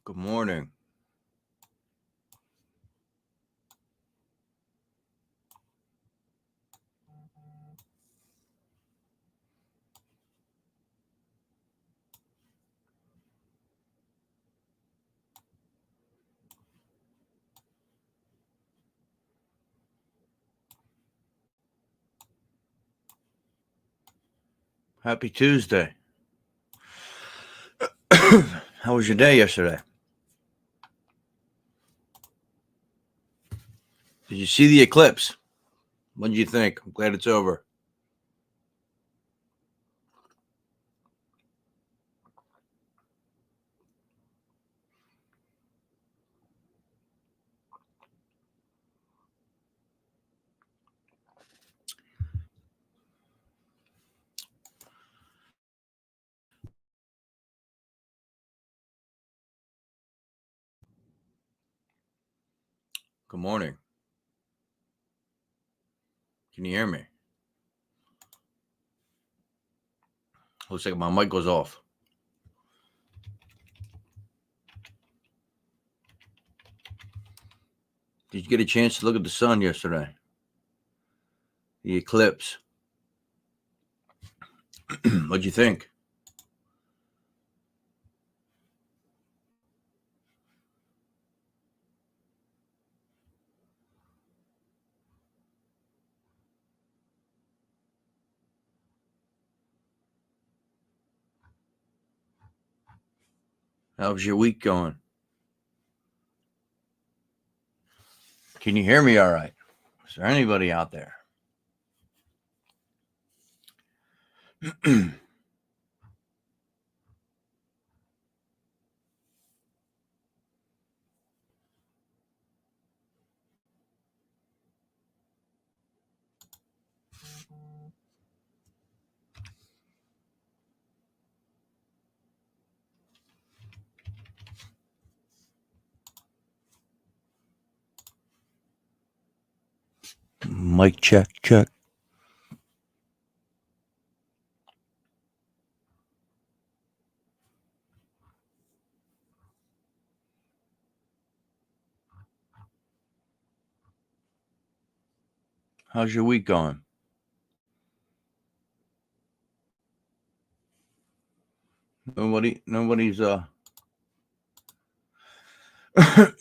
Good morning. Happy Tuesday. How was your day yesterday? Did you see the eclipse? What did you think? I'm glad it's over. Good morning. Can you hear me? Looks like my mic goes off. Did you get a chance to look at the sun yesterday? The eclipse. What'd you think? How's your week going? Can you hear me all right? Is there anybody out there? Mic check, check. How's your week going? Nobody's not too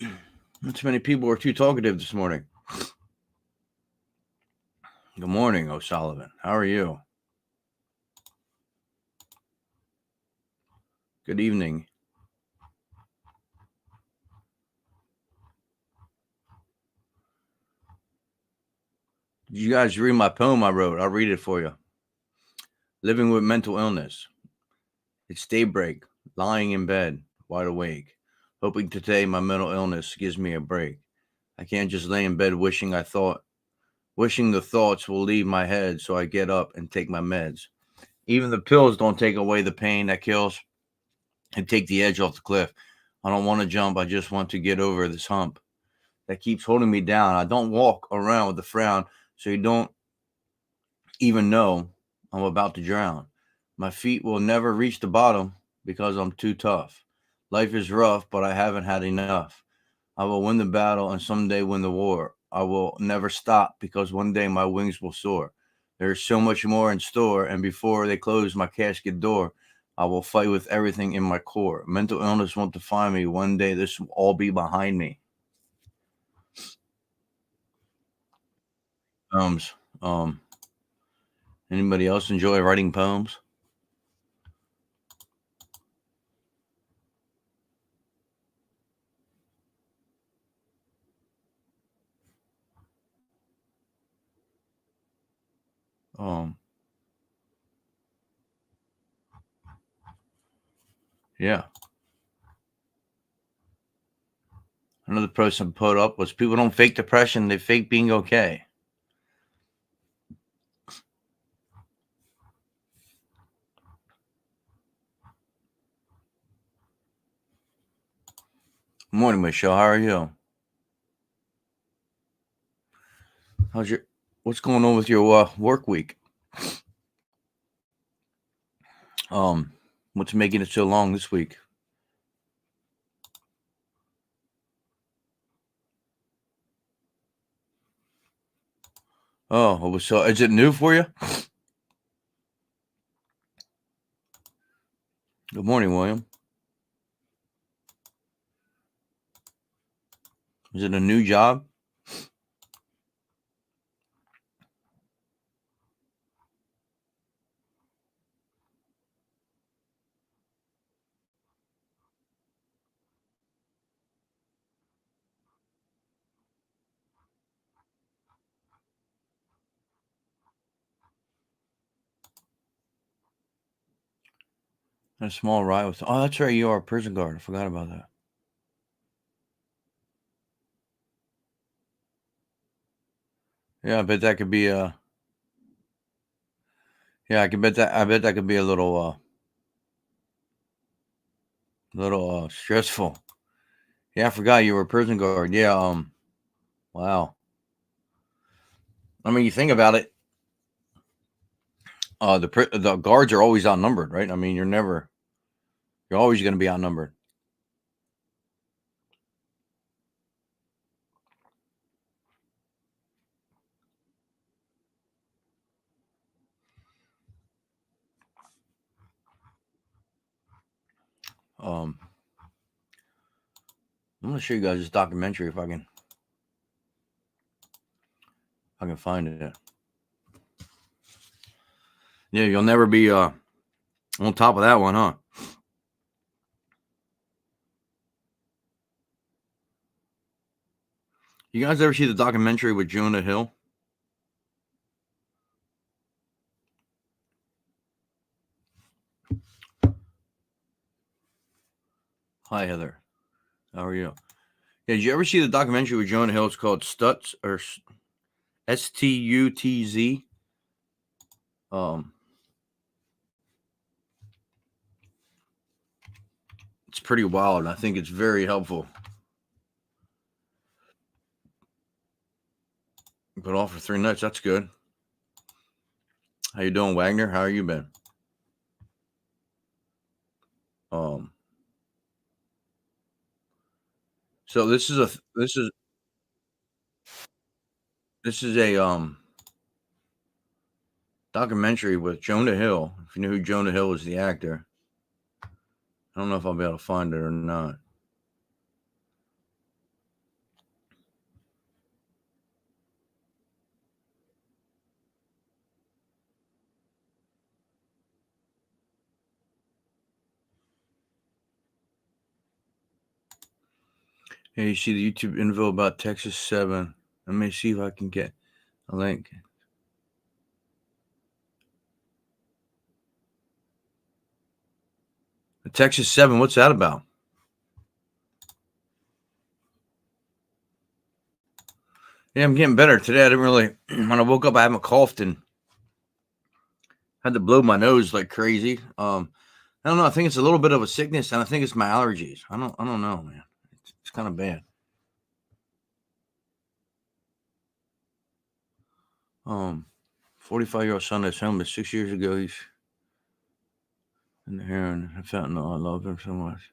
many people were too talkative this morning. Good morning, O'Sullivan. How are you? Good evening. Did you guys read my poem I wrote? I'll read it for you. Living with mental illness. It's daybreak, lying in bed, wide awake, hoping today my mental illness gives me a break. I can't just lay in bed wishing the thoughts will leave my head, so I get up and take my meds. Even the pills don't take away the pain that kills and take the edge off the cliff. I don't want to jump, I just want to get over this hump that keeps holding me down. I don't walk around with a frown, so you don't even know I'm about to drown. My feet will never reach the bottom because I'm too tough. Life is rough, but I haven't had enough. I will win the battle and someday win the war. I will never stop because one day my wings will soar. There is so much more in store, and before they close my casket door, I will fight with everything in my core. Mental illness won't define me. One day this will all be behind me. Poems. Anybody else enjoy writing poems? Yeah. Another person put up was people don't fake depression, they fake being okay. Morning, Michelle. How are you? What's going on with your work week? What's making it so long this week? Oh, so is it new for you? Good morning, William. Is it a new job? A small ride with. Oh, that's right. You are a prison guard. I forgot about that. Yeah, I bet that could be Yeah, I can bet that. I bet that could be a little stressful. Yeah, I forgot you were a prison guard. Yeah. Wow. I mean, you think about it. The guards are always outnumbered, right? I mean, you're always going to be outnumbered. Um, I'm gonna show you guys this documentary if I can find it. Yeah, you'll never be on top of that one, huh? You guys ever see the documentary with Jonah Hill? Hi, Heather. How are you? Yeah, did you ever see the documentary with Jonah Hill? It's called Stutz or Stutz. Um, it's pretty wild. I think it's very helpful. But all for 3 nights. That's good. How you doing, Wagner? How are you been? Um, so this is a documentary with Jonah Hill. If you know who Jonah Hill is, the actor. I don't know if I'll be able to find it or not. Hey, you see the YouTube info about Texas 7. Let me see if I can get a link. The Texas 7, what's that about? Yeah, I'm getting better today. I didn't really, when I woke up, I haven't coughed and had to blow my nose like crazy. I don't know. I think it's a little bit of a sickness, and I think it's my allergies. I don't know, man. It's kind of bad. Um, 45-year-old son that's homeless 6 years ago. He's in the heroin and fentanyl. I love him so much.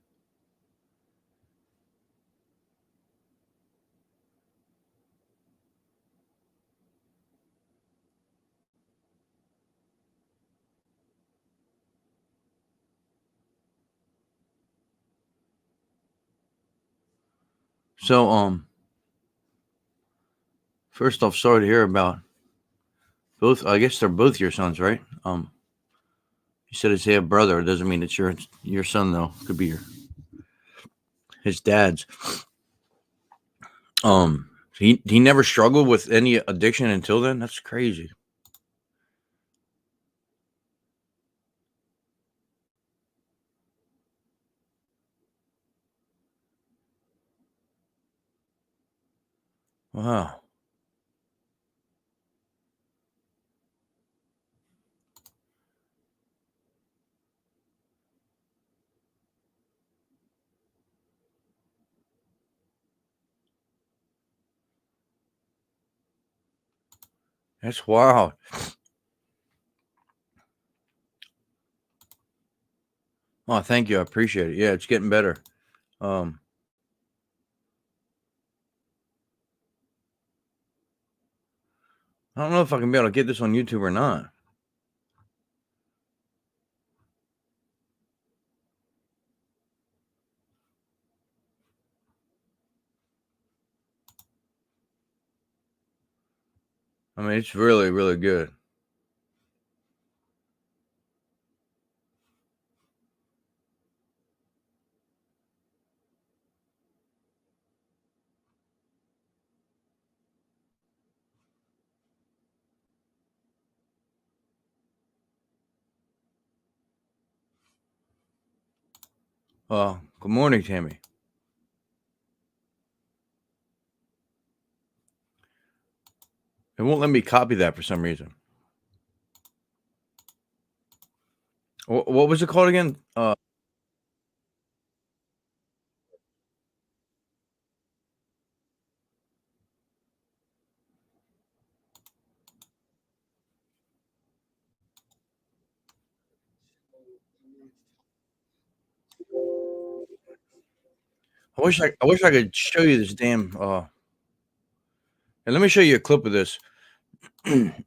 So, first off, sorry to hear about both. I guess they're both your sons, right? You said it's a brother. It doesn't mean it's your son though. Could be his dad's. He never struggled with any addiction until then. That's crazy. Wow, that's wild. Oh, thank you. I appreciate it. Yeah, it's getting better. Um, I don't know if I can be able to get this on YouTube or not. I mean, it's really, really good. Good morning, Tammy. It won't let me copy that for some reason. What was it called again? I wish I could show you this damn. And let me show you a clip of this. That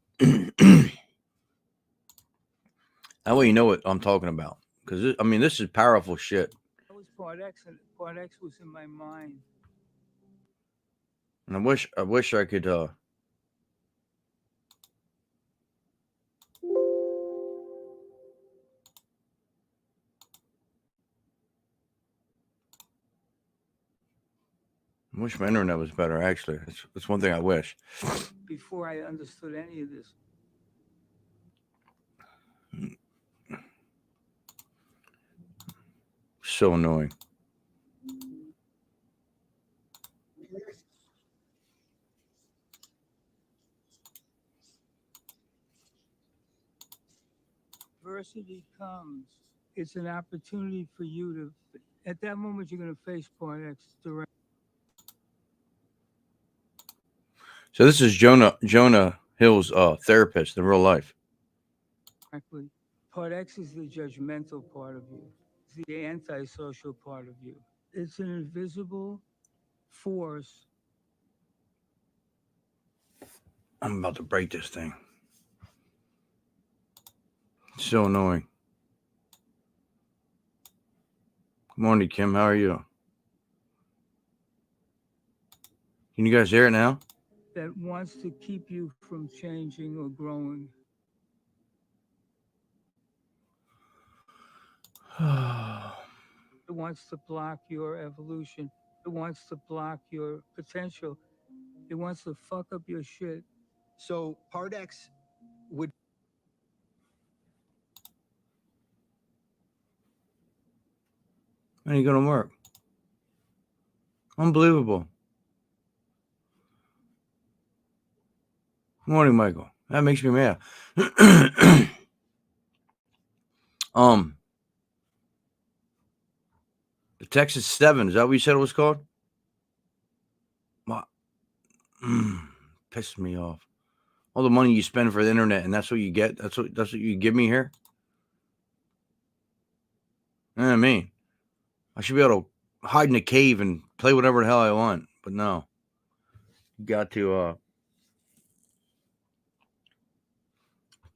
way you know what I'm talking about. Because I mean, this is powerful shit. That was Part X, and Part X was in my mind. And I wish I could. I wish my internet was better. Actually, that's one thing I wish. Before I understood any of this. So annoying. Adversity comes. It's an opportunity for you to. At that moment, you're going to face Part X directly. So this is Jonah Hill's therapist in real life. Part X is the judgmental part of you. It's the antisocial part of you. It's an invisible force. I'm about to break this thing. It's so annoying. Good morning, Kim. How are you? Can you guys hear it now? That wants to keep you from changing or growing. It wants to block your evolution. It wants to block your potential. It wants to fuck up your shit. So Part X would. Ain't gonna work. Unbelievable. Good morning, Michael. That makes me mad. The Texas 7, is that what you said it was called? What? Pissed me off. All the money you spend for the internet, and that's what you get. That's what you give me here. You know what I mean? I should be able to hide in a cave and play whatever the hell I want, but no. You got to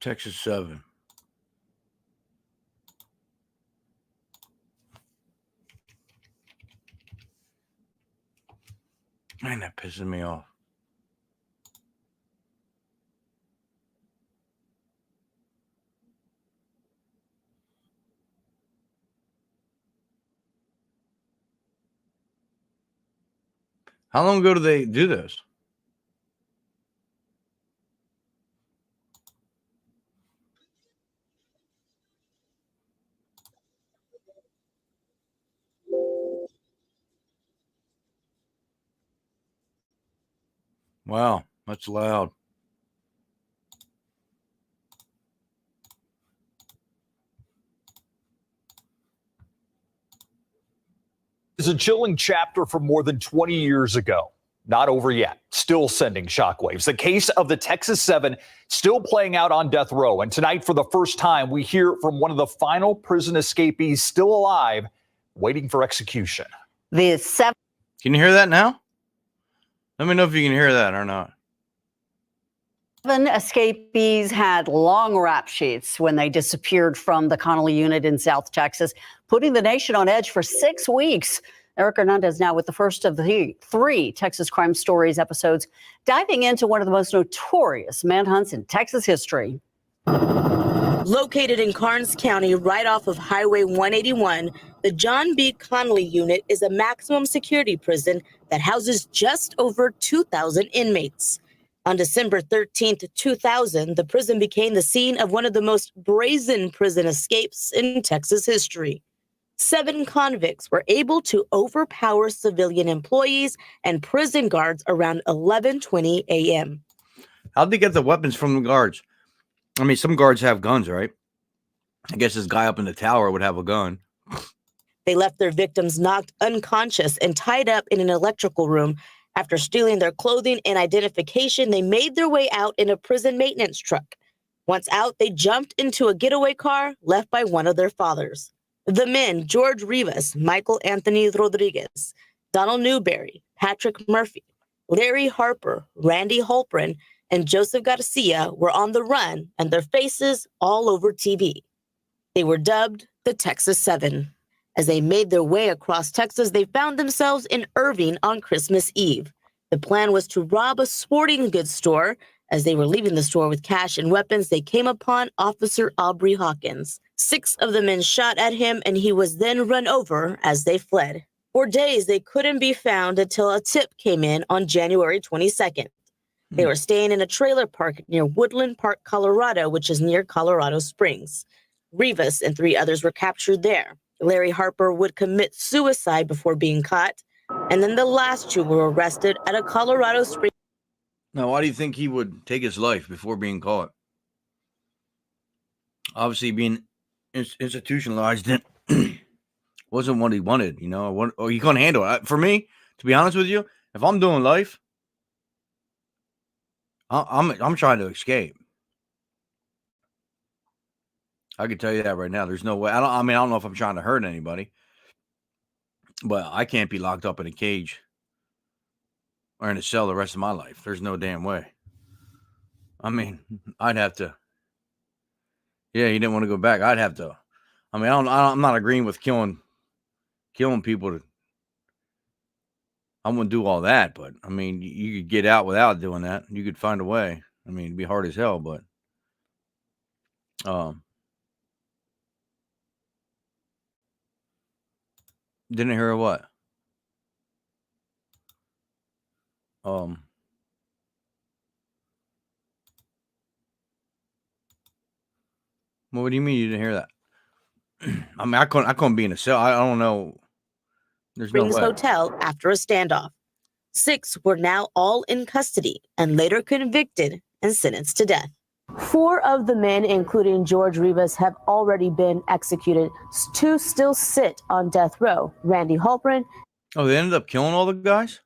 Texas 7. Man, that pisses me off. How long ago did they do this? Wow, that's loud. Is a chilling chapter from more than 20 years ago. Not over yet. Still sending shockwaves. The case of the Texas 7 still playing out on death row. And tonight, for the first time, we hear from one of the final prison escapees still alive, waiting for execution. The 7. Can you hear that now? Let me know if you can hear that or not. 7 escapees had long rap sheets when they disappeared from the Connolly unit in South Texas, putting the nation on edge for 6 weeks. Eric Hernandez now with the first of the 3 Texas Crime Stories episodes, diving into one of the most notorious manhunts in Texas history. Located in Karnes County, right off of Highway 181, the John B. Connolly unit is a maximum security prison that houses just over 2,000 inmates. On December 13th, 2000, the prison became the scene of one of the most brazen prison escapes in Texas history. 7 convicts were able to overpower civilian employees and prison guards around 11:20 a.m. How'd they get the weapons from the guards? I mean, some guards have guns, right? I guess this guy up in the tower would have a gun. They left their victims knocked unconscious and tied up in an electrical room. After stealing their clothing and identification, they made their way out in a prison maintenance truck. Once out, they jumped into a getaway car left by one of their fathers. The men, George Rivas, Michael Anthony Rodriguez, Donald Newberry, Patrick Murphy, Larry Harper, Randy Holprin, and Joseph Garcia were on the run and their faces all over TV. They were dubbed the Texas 7. As they made their way across Texas, they found themselves in Irving on Christmas Eve. The plan was to rob a sporting goods store. As they were leaving the store with cash and weapons, they came upon Officer Aubrey Hawkins. 6 of the men shot at him, and he was then run over as they fled. For days, they couldn't be found until a tip came in on January 22nd. They were staying in a trailer park near Woodland Park, Colorado, which is near Colorado Springs. Rivas and 3 others were captured there. Larry Harper would commit suicide before being caught, and then the last 2 were arrested at a Colorado Springs. Now, why do you think he would take his life before being caught? Obviously, being institutionalized wasn't what he wanted, or he couldn't handle it. For me, to be honest with you, if I'm doing life, I'm trying to escape. I can tell you that right now. There's no way. I don't know if I'm trying to hurt anybody, but I can't be locked up in a cage or in a cell the rest of my life. There's no damn way. I mean, I'd have to. Yeah, you didn't want to go back. I'd have to. I mean, I'm not agreeing with killing people. I wouldn't do all that, but I mean, you could get out without doing that. You could find a way. I mean, it'd be hard as hell, but didn't hear what? What do you mean you didn't hear that? I mean, I couldn't be in a cell. I don't know. There's no Springs way. Hotel after a standoff. 6 were now all in custody and later convicted and sentenced to death. 4 of the men, including George Rivas, have already been executed. 2 still sit on death row. Randy Holprin. Oh, they ended up killing all the guys?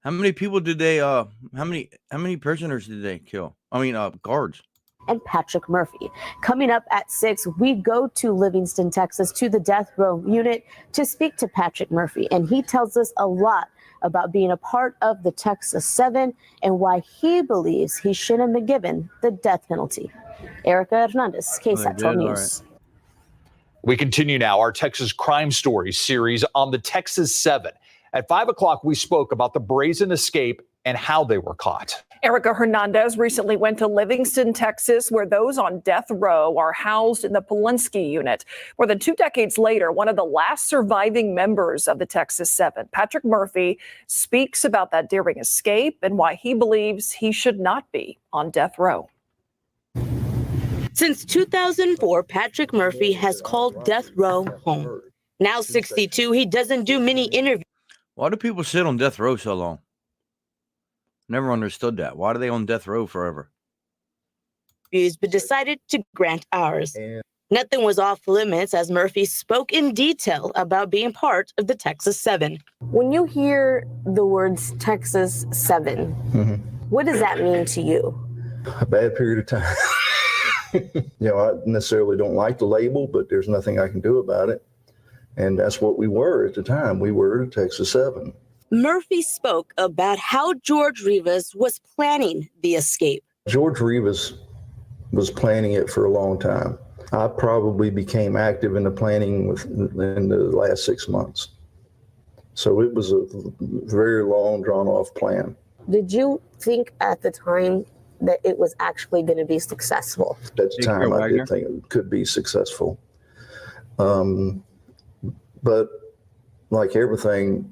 How many people did they how many prisoners did they kill? I mean, guards. And Patrick Murphy. Coming up at 6, we go to Livingston, Texas, to the death row unit to speak to Patrick Murphy. And he tells us a lot about being a part of the Texas 7 and why he believes he shouldn't have been given the death penalty. Erica Hernandez, KSAT 12 News. Right. We continue now our Texas Crime Stories series on the Texas 7. At 5 o'clock, we spoke about the brazen escape and how they were caught. Erica Hernandez recently went to Livingston, Texas, where those on death row are housed in the Polinsky unit. More than 2 decades later, one of the last surviving members of the Texas 7, Patrick Murphy, speaks about that daring escape and why he believes he should not be on death row. Since 2004, Patrick Murphy has called death row home. Now 62, he doesn't do many interviews. Why do people sit on death row so long? Never understood that. Why do they on death row forever? But decided to grant ours. Nothing was off limits as Murphy spoke in detail about being part of the Texas 7. When you hear the words Texas 7, what does that mean to you? A bad period of time. I necessarily don't like the label, but there's nothing I can do about it. And that's what we were at the time. We were the Texas 7. Murphy spoke about how George Rivas was planning the escape. George Rivas was planning it for a long time. I probably became active in the planning in the last 6 months. So it was a very long, drawn-off plan. Did you think at the time that it was actually going to be successful? At the time, I did think it could be successful. But like everything,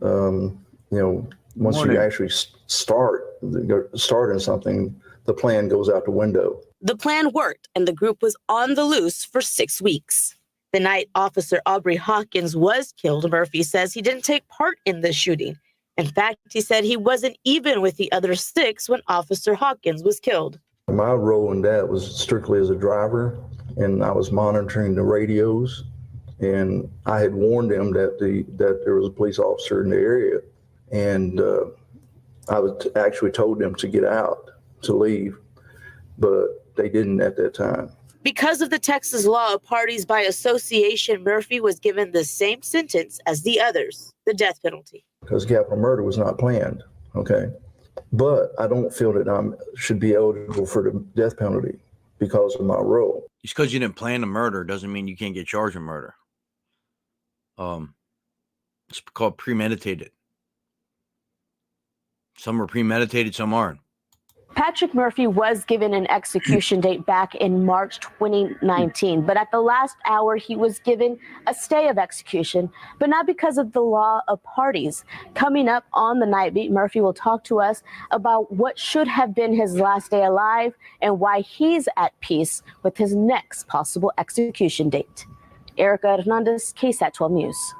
once you actually start in something, the plan goes out the window. The plan worked, and the group was on the loose for 6 weeks. The night Officer Aubrey Hawkins was killed, Murphy says he didn't take part in the shooting. In fact, he said he wasn't even with the other 6 when Officer Hawkins was killed. My role in that was strictly as a driver, and I was monitoring the radios, and I had warned them that there was a police officer in the area, and I actually told them to get out, to leave, but they didn't at that time. Because of the Texas law of parties by association, Murphy was given the same sentence as the others, the death penalty. Because capital murder was not planned, okay? But I don't feel that I should be eligible for the death penalty because of my role. Just because you didn't plan the murder doesn't mean you can't get charged with murder. It's called premeditated. Some are premeditated, some aren't. Patrick Murphy was given an execution date back in March 2019, but at the last hour, he was given a stay of execution, but not because of the law of parties. Coming up on the Night Beat, Murphy will talk to us about what should have been his last day alive and why he's at peace with his next possible execution date. Erica Hernandez, KSAT 12 News.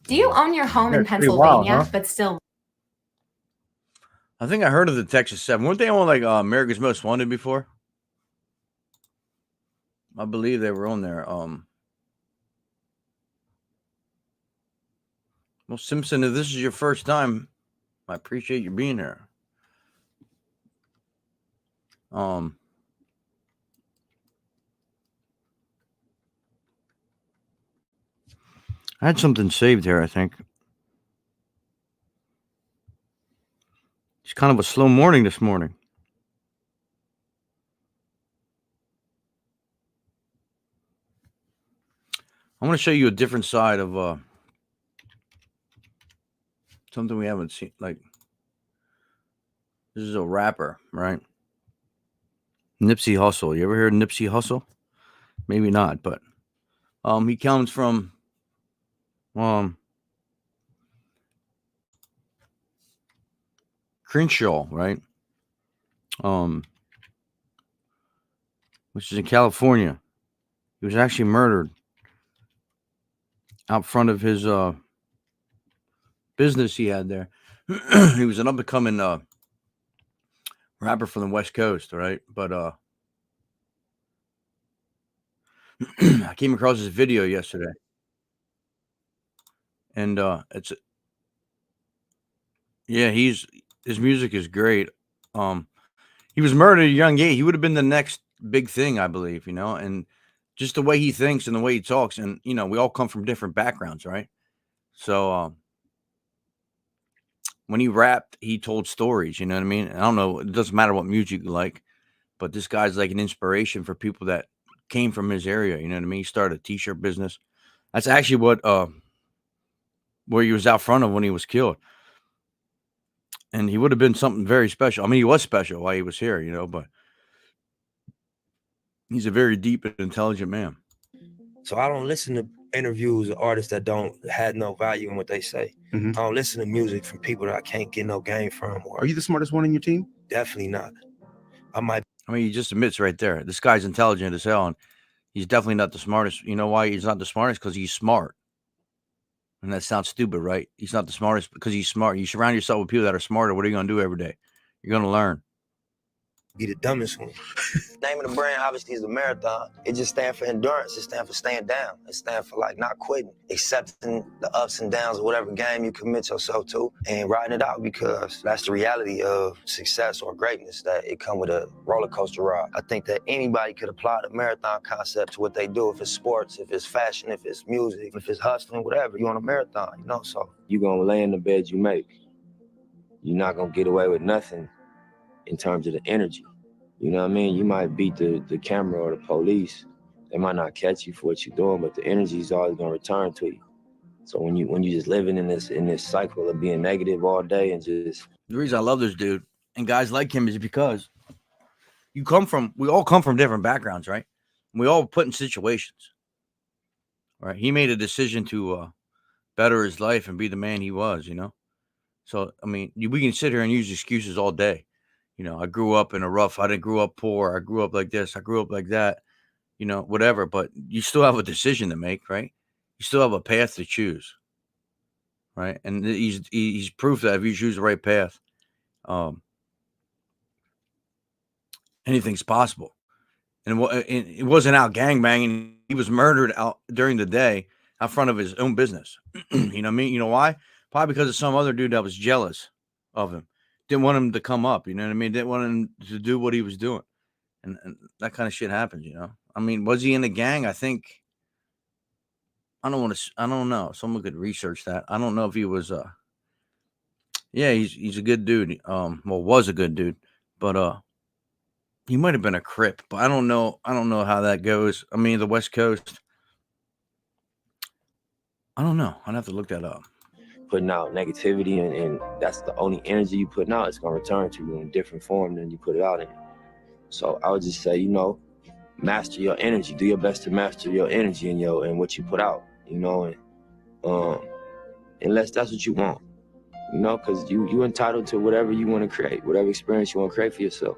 Do you own your home in That's pretty Pennsylvania, wild, huh? but still? I think I heard of the Texas 7. Weren't they on like America's Most Wanted before? I believe they were on there. Well, Simpson, if this is your first time, I appreciate you being here. I had something saved here, I think. It's kind of a slow morning this morning. I want to show you a different side of something we haven't seen. Like, this is a rapper, right? Nipsey Hussle. You ever heard of Nipsey Hussle? Maybe not, but he comes from Crenshaw, right? Which is in California. He was actually murdered out front of his business he had there. He was an up-and-coming rapper from the West Coast, right? But I came across his video yesterday, and his music is great. He was murdered at a young age. He would have been the next big thing, I believe, and just the way he thinks and the way he talks, and we all come from different backgrounds, right? So when he rapped, he told stories, you know what I mean? I don't know, it doesn't matter what music you like, but this guy's like an inspiration for people that came from his area, you know what I mean? He started a t-shirt business. That's actually what where he was out front of when he was killed. And he would have been something very special. I mean, he was special while he was here, but he's a very deep and intelligent man. So I don't listen to interviews of artists that had no value in what they say. Mm-hmm. I don't listen to music from people that I can't get no game from. Are you the smartest one in your team? Definitely not. I mean, he just admits right there. This guy's intelligent as hell, and he's definitely not the smartest. You know why he's not the smartest? Because he's smart. And that sounds stupid, right? He's not the smartest because he's smart. You surround yourself with people that are smarter. What are you going to do every day? You're going to learn. Be the dumbest one. Name of the brand obviously is a marathon. It just stands for endurance. It stands for staying down. It stands for like not quitting, accepting the ups and downs of whatever game you commit yourself to and riding it out, because that's the reality of success or greatness, that it come with a roller coaster ride. I think that anybody could apply the marathon concept to what they do, if it's sports, if it's fashion, if it's music, if it's hustling, whatever. You on a marathon, you know, so you gonna lay in the bed you make. You're not gonna get away with nothing in terms of the energy. You know what I mean? You might beat the camera or the police. They might not catch you for what you're doing, but the energy is always gonna return to you. So when you just living in this cycle of being negative all day and just The reason I love this dude and guys like him is because we all come from different backgrounds, right? And we all put in situations, right? He made a decision to better his life and be the man he was, you know? So, I mean, we can sit here and use excuses all day. You know, I grew up in I didn't grow up poor. I grew up like this. I grew up like that, you know, whatever. But you still have a decision to make, right? You still have a path to choose, right? And he's proof that if you choose the right path, anything's possible. And it wasn't out gangbanging. He was murdered out during the day out front of his own business. You know what I mean? You know why? Probably because of some other dude that was jealous of him. Didn't want him to come up, you know what I mean? Didn't want him to do what he was doing. And that kind of shit happens, you know? I mean, was he in a gang? I don't know. Someone could research that. I don't know if he was, yeah, he's a good dude. Was a good dude, but, he might have been a Crip, but I don't know how that goes. I mean, the West Coast, I don't know. I'd have to look that up. putting out negativity and that's the only energy you putting out, it's gonna return to you in a different form than you put it out in. So I would just say, you know, master your energy. Do your best to master your energy and what you put out, you know, and unless that's what you want, you know, because you entitled to whatever you want to create, whatever experience you want to create for yourself.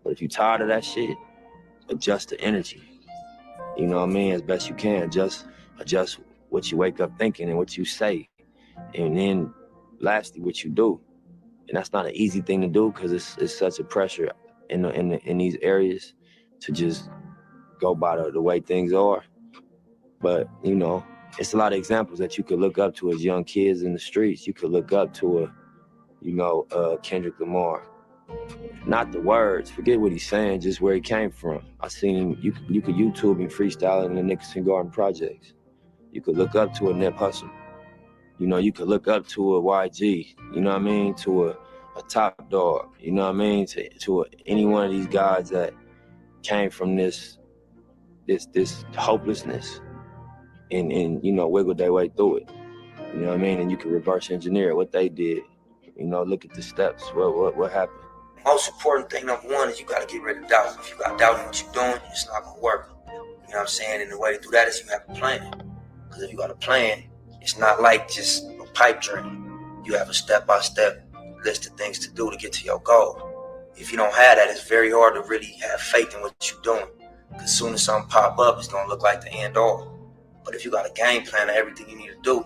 But if you're tired of that shit, adjust the energy. You know what I mean? As best you can. Just adjust what you wake up thinking and what you say. And then lastly, what you do. And that's not an easy thing to do because it's such a pressure in these areas to just go by the way things are. But, you know, it's a lot of examples that you could look up to as young kids in the streets. You could look up to Kendrick Lamar. Not the words, forget what he's saying, just where he came from. I seen him, you could YouTube him freestyling in the Nicholson Garden Projects. You could look up to a Nip Hustle. You know, you could look up to a YG, you know what I mean? To a Top Dog, you know what I mean? To any one of these guys that came from this hopelessness and you know, wiggled their way through it. You know what I mean? And you can reverse engineer what they did. You know, look at the steps, what happened. Most important thing, number one, is you got to get rid of doubt. If you got doubt in what you're doing, it's not going to work. You know what I'm saying? And the way to do that is you have a plan. Because if you got a plan, it's not like just a pipe dream. You have a step-by-step list of things to do to get to your goal. If you don't have that, it's very hard to really have faith in what you're doing. Because as soon as something pop up, it's going to look like the end all. But if you got a game plan of everything you need to do,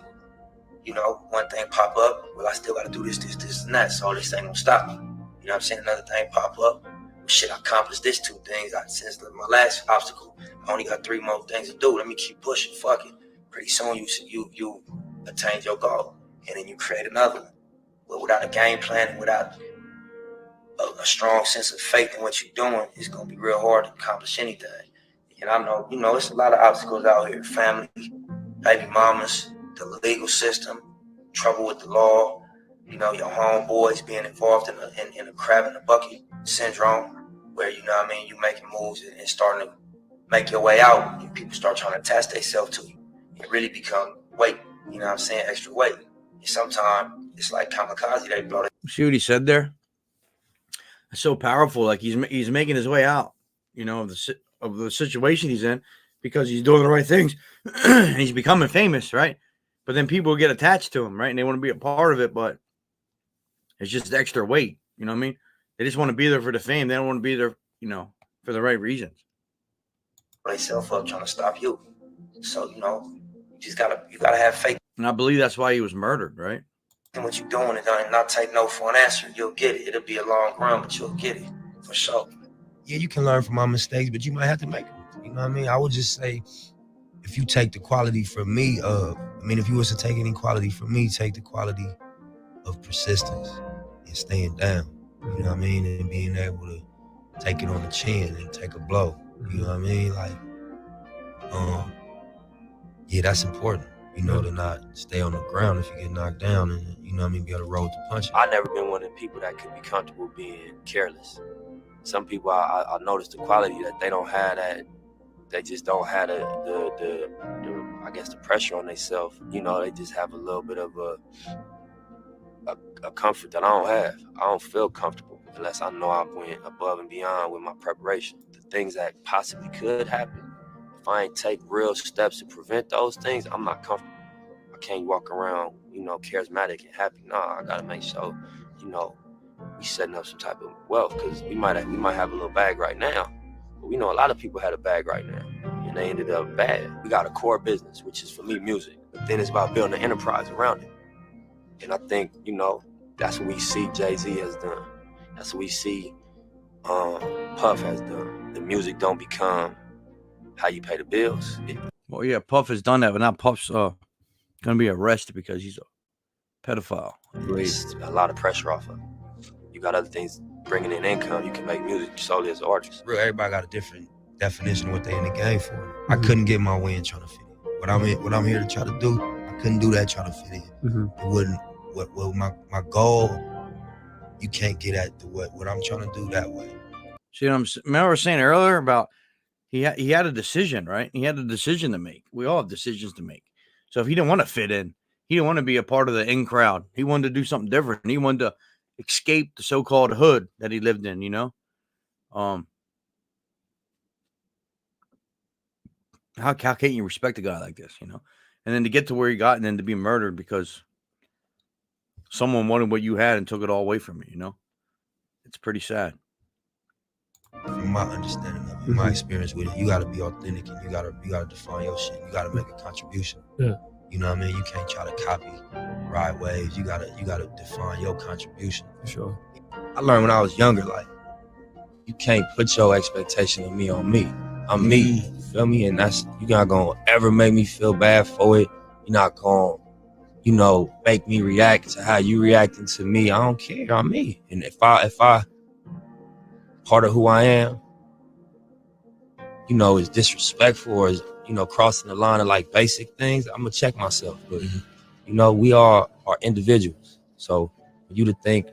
you know, one thing pop up, well, I still got to do this, and that, so this ain't going to stop me. You know what I'm saying? Another thing pop up, well, shit, I accomplished this 2 things. Since my last obstacle, I only got 3 more things to do. Let me keep pushing, fuck it. Pretty soon you attain your goal, and then you create another one. But without a game plan and without a strong sense of faith in what you're doing, it's going to be real hard to accomplish anything. And I know, you know, it's a lot of obstacles out here. Family, baby mamas, the legal system, trouble with the law, you know, your homeboys being involved in a crab in the bucket syndrome, where, you know what I mean, you making moves and starting to make your way out, and people start trying to attach themselves to you. It really become weight, you know what I'm saying, extra weight. And sometimes it's like kamikaze, they blow it. See what he said there? It's so powerful. Like he's making his way out, you know, of the situation he's in because he's doing the right things and he's becoming famous, right? But then people get attached to him, right? And they want to be a part of it, but it's just extra weight. You know what I mean? They just want to be there for the fame. They don't want to be there, you know, for the right reasons. They self up trying to stop you. So, you know, you gotta have faith. And I believe that's why he was murdered, right? And what you're doing and not take no for an answer. You'll get it. It'll be a long run, but you'll get it. For sure. Yeah, you can learn from my mistakes, but you might have to make them. You know what I mean? I would just say, if you take the quality from me, if you was to take any quality from me, take the quality of persistence and staying down. You know what I mean? And being able to take it on the chin and take a blow. You know what I mean? Like, yeah, that's important. You know, to not stay on the ground if you get knocked down, and you know what I mean, be able to roll with the punches. I never been one of the people that could be comfortable being careless. Some people I noticed the quality that they don't have that. They just don't have the I guess the pressure on themselves. You know, they just have a little bit of a comfort that I don't have. I don't feel comfortable unless I know I went above and beyond with my preparation. The things that possibly could happen, if I ain't take real steps to prevent those things, I'm not comfortable. I can't walk around, charismatic and happy. Nah, I gotta make sure, we setting up some type of wealth, because we might have a little bag right now, but we know a lot of people had a bag right now and they ended up bad. We got a core business, which is for me music, but then it's about building an enterprise around it. And I think, that's what we see Jay-Z has done. That's what we see Puff has done. The music don't become how you pay the bills. Well, yeah, Puff has done that, but now Puff's going to be arrested because he's a pedophile. It's a lot of pressure off of him. You got other things bringing in income. You can make music solely as an artist. Real, everybody got a different definition of what they in the game for. I couldn't get my way in trying to fit in. What I'm here to try to do, I couldn't do that trying to fit in. It wouldn't. What my goal, you can't get at what I'm trying to do that way. See what remember I was saying earlier about he had a decision, right? He had a decision to make. We all have decisions to make. So if he didn't want to fit in, he didn't want to be a part of the in crowd. He wanted to do something different. He wanted to escape the so-called hood that he lived in, How can't you respect a guy like this, And then to get to where he got and then to be murdered because someone wanted what you had and took it all away from you, It's pretty sad. From my understanding of it, my experience with it, you gotta be authentic and you gotta define your shit. You gotta make a contribution. Yeah. You know what I mean? You can't try to copy, ride waves. You gotta define your contribution. For sure. I learned when I was younger, like, you can't put your expectation of me on me. I'm me, you feel me? And you're not gonna ever make me feel bad for it. You're not gonna, make me react to how you reacting to me. I don't care. I'm me. And if I part of who I am, is disrespectful or is, crossing the line of like basic things, I'm gonna check myself. But we all are individuals. So for you to think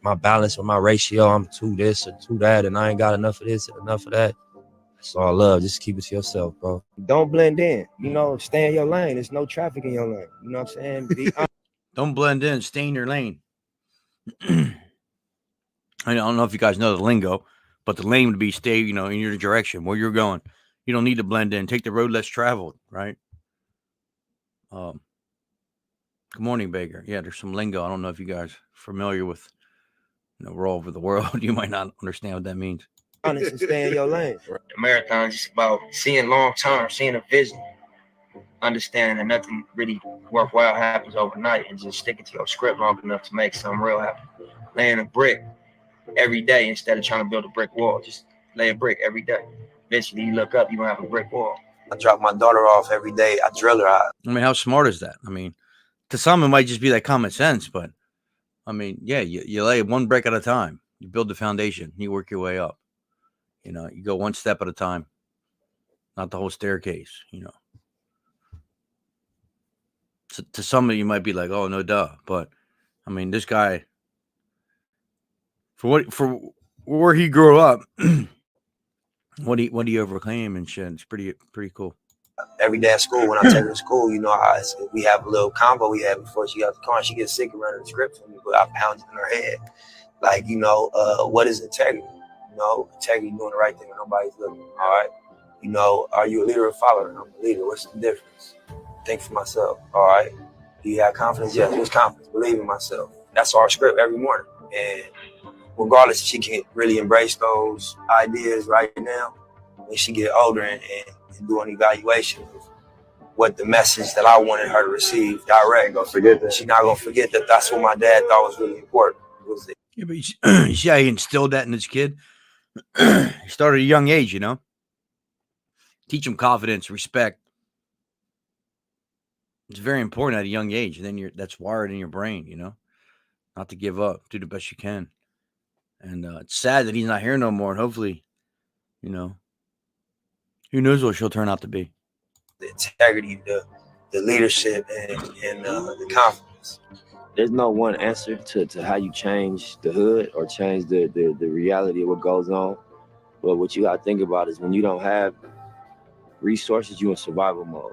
my balance or my ratio, I'm to this or to that, and I ain't got enough of this and enough of that, that's all love. Just keep it to yourself, bro. Don't blend in. Stay in your lane. There's no traffic in your lane. You know what I'm saying? Don't blend in. Stay in your lane. I don't know if you guys know the lingo, but the lane would be stay, in your direction where you're going. You don't need to blend in. Take the road less traveled, right? Good morning, Baker. Yeah, there's some lingo. I don't know if you guys are familiar with, we're all over the world. You might not understand what that means. Honest and stay in your lane. A marathon is just about seeing long term, seeing a vision, understanding that nothing really worthwhile happens overnight, and just sticking to your script long enough to make something real happen. Laying a brick every day instead of trying to build a brick wall. Just lay a brick every day. Eventually you look up, you gonna have a brick wall. I drop my daughter off every day. I drill her out. How smart is that? To some it might just be like common sense, but yeah, you lay one brick at a time. You build the foundation. You work your way up. You go one step at a time, not the whole staircase. To some of you might be like, oh no, duh. But this guy, for where he grew up, what he overcame and shit, it's pretty cool. Every day at school, when I take her to school, we have a little combo we had before she got the car, and she gets sick of running the script for me, but I pound it in her head. Like, what is integrity? Integrity, doing the right thing when nobody's looking. All right. Are you a leader or a follower? I'm a leader. What's the difference? Think for myself. All right. Do you have confidence? Yes. What's confidence? Believe in myself. That's our script every morning. And regardless, she can really embrace those ideas right now. When she get older and do an evaluation of what the message that I wanted her to receive direct, she's not gonna forget that's what my dad thought was really important. Yeah, but you see how he instilled that in his kid. Start at a young age, you know. Teach them confidence, respect. It's very important at a young age. And then that's wired in your brain, you know, not to give up, do the best you can. And it's sad that he's not here no more. And hopefully, you know, who knows what she'll turn out to be. The integrity, the leadership, and the confidence. There's no one answer to how you change the hood or change the reality of what goes on. But what you gotta think about is when you don't have resources, you in survival mode.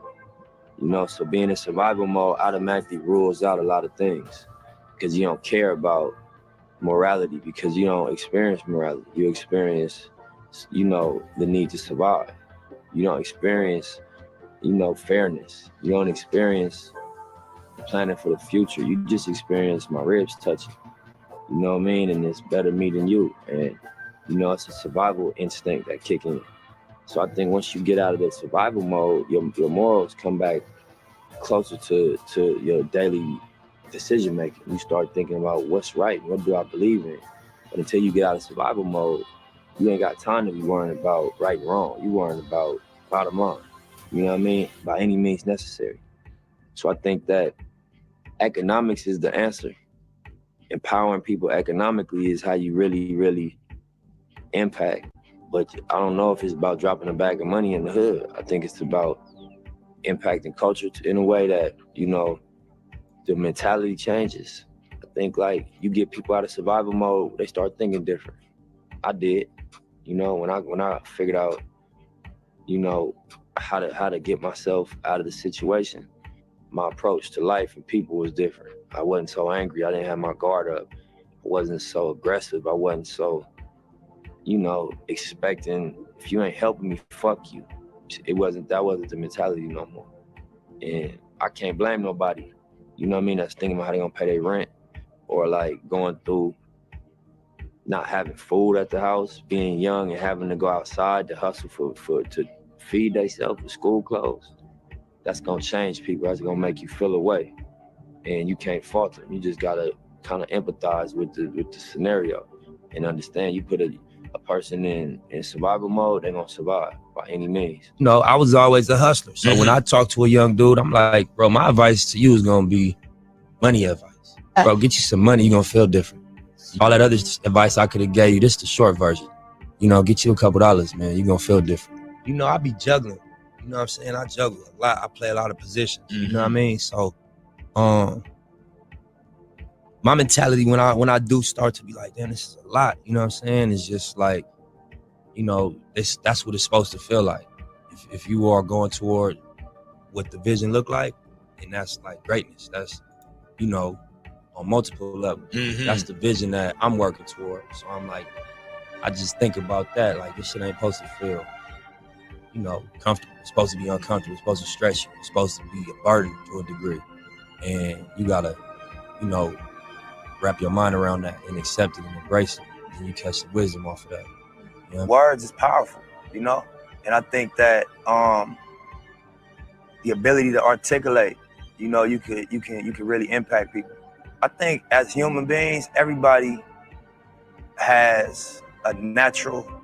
You know, so being in survival mode automatically rules out a lot of things because you don't care about morality, because you don't experience morality. You experience, you know, the need to survive. You don't experience, you know, fairness. You don't experience planning for the future. You just experience my ribs touching. You know what I mean? And it's better me than you. And, you know, it's a survival instinct that kick in. So I think once you get out of that survival mode, your morals come back closer to your daily decision making. You start thinking about what's right, what do I believe in. But until you get out of survival mode, you ain't got time to be worrying about right and wrong. You worrying about bottom line. You know what I mean? By any means necessary. So I think that economics is the answer. Empowering people economically is how you really, really impact. But I don't know if it's about dropping a bag of money in the hood. I think it's about impacting culture in a way that, you know, the mentality changes. I think like you get people out of survival mode, they start thinking different. I did, you know, when I figured out, you know, how to get myself out of the situation, my approach to life and people was different. I wasn't so angry. I didn't have my guard up. I wasn't so aggressive. I wasn't so, you know, expecting, if you ain't helping me, fuck you. That wasn't the mentality no more. And I can't blame nobody, you know what I mean, that's thinking about how they gonna pay their rent or like going through not having food at the house, being young and having to go outside to hustle to feed themselves with school clothes. That's gonna change people. That's gonna make you feel away. And you can't fault them. You just gotta kind of empathize with the scenario and understand you put a person in survival mode, they're gonna survive by any means. You know, I was always a hustler. So when I talk to a young dude, I'm like, bro, my advice to you is gonna be money advice. Bro, get you some money, you're gonna feel different. All that other advice I could have gave you, this is the short version. You know, get you a couple dollars, man, you're gonna feel different. You know, I be juggling. You know what I'm saying? I juggle a lot. I play a lot of positions. You know what I mean? So my mentality when I do start to be like, damn, this is a lot, you know what I'm saying? It's just like, you know, that's what it's supposed to feel like. If you are going toward what the vision look like, and that's like greatness. That's, you know, on multiple levels. That's the vision that I'm working toward. So I'm like, I just think about that. Like, this shit ain't supposed to feel, you know, comfortable. It's supposed to be uncomfortable. It's supposed to stretch you. It's supposed to be a burden to a degree. And you gotta, you know, wrap your mind around that and accept it and embrace it. And you catch the wisdom off of that. You know? Words is powerful, you know? And I think that the ability to articulate, you know, you can really impact people. I think as human beings, everybody has a natural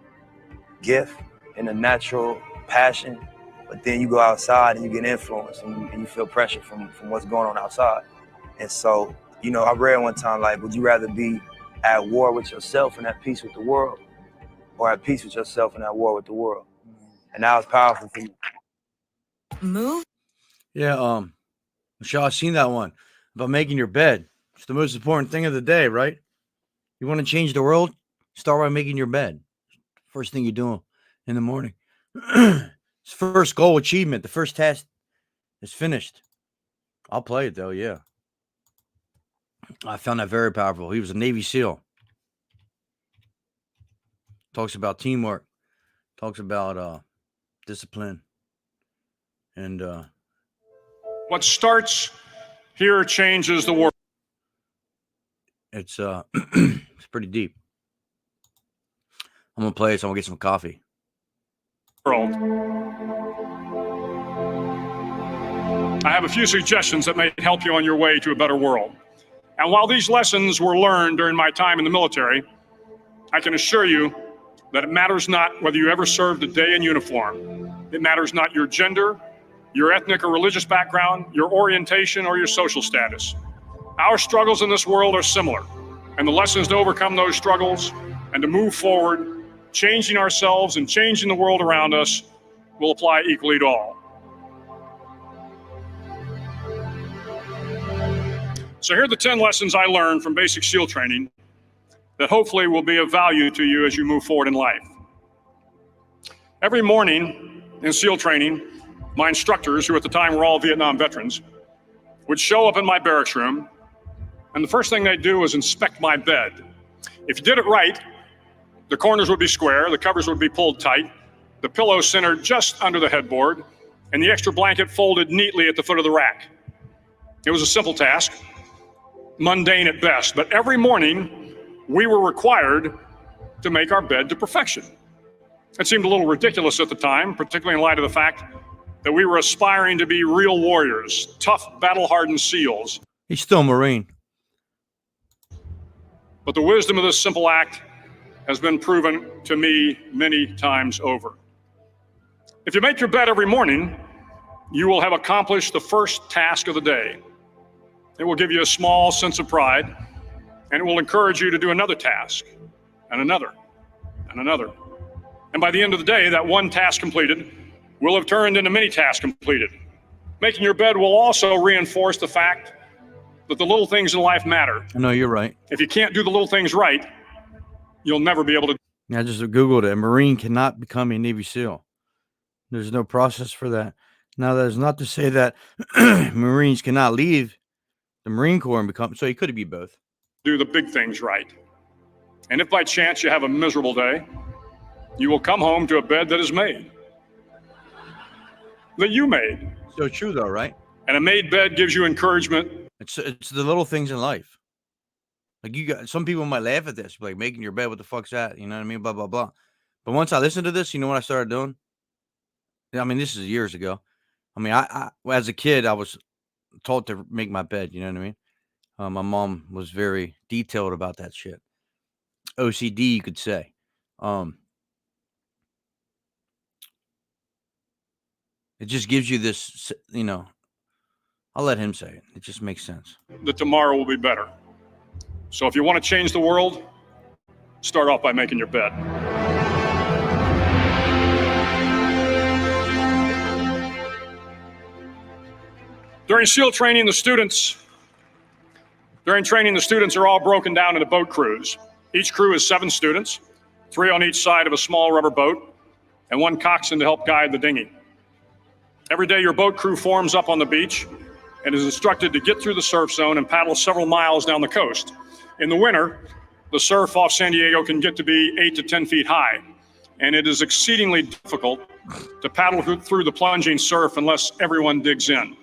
gift and a natural passion, but then you go outside and you get influenced and you feel pressure from what's going on outside. And so, you know, I read one time, like, would you rather be at war with yourself and at peace with the world, or at peace with yourself and at war with the world? And that was powerful for me. Move. Yeah, Michelle, I've seen that one about making your bed. It's the most important thing of the day, right? You want to change the world? Start by making your bed. First thing you do in the morning. It's first goal achievement. The first task is finished. I'll play it though, yeah. I found that very powerful. He was a Navy SEAL. Talks about teamwork. Talks about discipline. And what starts here changes the world. It's it's pretty deep. I'm gonna play it, so I'm gonna get some coffee. World. I have a few suggestions that may help you on your way to a better world. And while these lessons were learned during my time in the military, I can assure you that it matters not whether you ever served a day in uniform. It matters not your gender, your ethnic or religious background, your orientation, or your social status. Our struggles in this world are similar, and the lessons to overcome those struggles and to move forward, changing ourselves and changing the world around us, will apply equally to all. So here are the 10 lessons I learned from basic SEAL training that hopefully will be of value to you as you move forward in life. Every morning in SEAL training, my instructors, who at the time were all Vietnam veterans, would show up in my barracks room, and the first thing they'd do was inspect my bed. If you did it right, the corners would be square, the covers would be pulled tight, the pillow centered just under the headboard, and the extra blanket folded neatly at the foot of the rack. It was a simple task, mundane at best, but every morning we were required to make our bed to perfection. It seemed a little ridiculous at the time, particularly in light of the fact that we were aspiring to be real warriors, tough, battle-hardened SEALs. He's still a Marine. But the wisdom of this simple act has been proven to me many times over. If you make your bed every morning, you will have accomplished the first task of the day. It will give you a small sense of pride, and it will encourage you to do another task, and another, and another. And by the end of the day, that one task completed will have turned into many tasks completed. Making your bed will also reinforce the fact that the little things in life matter. I know, you're right. If you can't do the little things right, you'll never be able to. I just Googled it. A Marine cannot become a Navy SEAL. There's no process for that. Now, that is not to say that Marines cannot leave the Marine Corps and become, so he could be both. Do the big things right. And if by chance you have a miserable day, you will come home to a bed that is made. That you made. So true though, right? And a made bed gives you encouragement. It's the little things in life. Like, you got some people might laugh at this, like, making your bed, what the fuck's that? You know what I mean? Blah, blah, blah. But once I listened to this, you know what I started doing? I mean, this is years ago. I mean, I as a kid, I was told to make my bed. You know what I mean? My mom was very detailed about that shit. OCD, you could say. It just gives you this, you know, I'll let him say it. It just makes sense. That tomorrow will be better. So if you want to change the world, start off by making your bed. During SEAL training, the students are all broken down into boat crews. Each crew is 7 students, 3 on each side of a small rubber boat, and 1 coxswain to help guide the dinghy. Every day, your boat crew forms up on the beach and is instructed to get through the surf zone and paddle several miles down the coast. In the winter, the surf off San Diego can get to be 8 to 10 feet high, and it is exceedingly difficult to paddle through the plunging surf unless everyone digs in.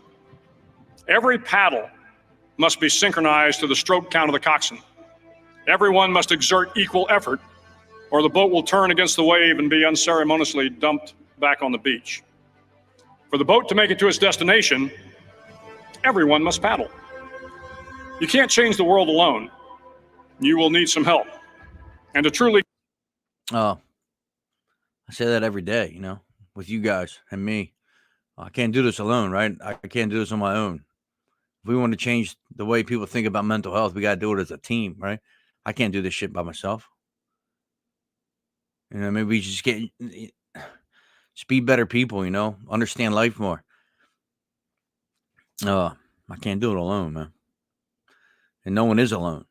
Every paddle must be synchronized to the stroke count of the coxswain. Everyone must exert equal effort, or the boat will turn against the wave and be unceremoniously dumped back on the beach. For the boat to make it to its destination, everyone must paddle. You can't change the world alone. You will need some help. And to truly... I say that every day, you know, with you guys and me. I can't do this alone, right? I can't do this on my own. If we want to change the way people think about mental health, we got to do it as a team, right? I can't do this shit by myself. You know, maybe we just be better people, you know, understand life more. I can't do it alone, man. And no one is alone.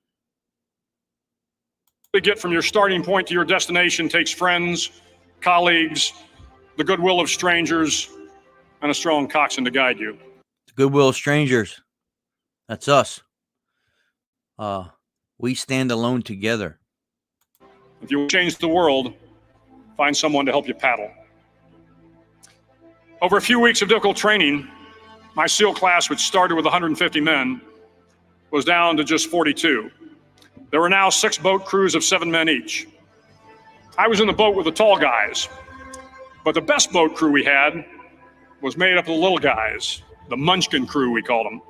To get from your starting point to your destination takes friends, colleagues, the goodwill of strangers, and a strong coxswain to guide you. The goodwill of strangers. That's us. We stand alone together. If you change the world, find someone to help you paddle. Over a few weeks of difficult training, my SEAL class, which started with 150 men, was down to just 42. There were now 6 boat crews of 7 men each. I was in the boat with the tall guys, but the best boat crew we had was made up of the little guys, the Munchkin crew, we called them.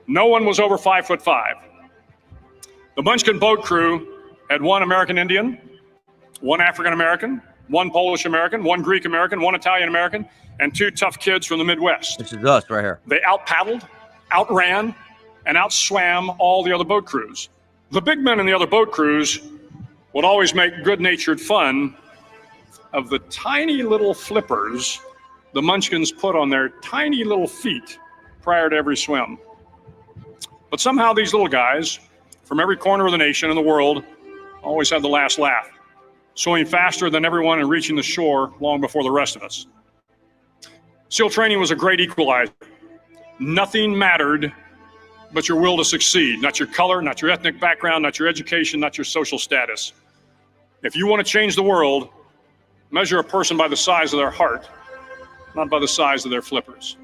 No one was over 5'5". The Munchkin boat crew had 1 American Indian, one African American, one Polish American, one Greek American, one Italian American, and 2 tough kids from the Midwest. This is us right here. They out-paddled, outran, and outswam all the other boat crews. The big men in the other boat crews would always make good-natured fun of the tiny little flippers the Munchkins put on their tiny little feet prior to every swim. But somehow these little guys from every corner of the nation and the world always had the last laugh, swimming faster than everyone and reaching the shore long before the rest of us. SEAL training was a great equalizer. Nothing mattered but your will to succeed, not your color, not your ethnic background, not your education, not your social status. If you want to change the world, measure a person by the size of their heart, not by the size of their flippers.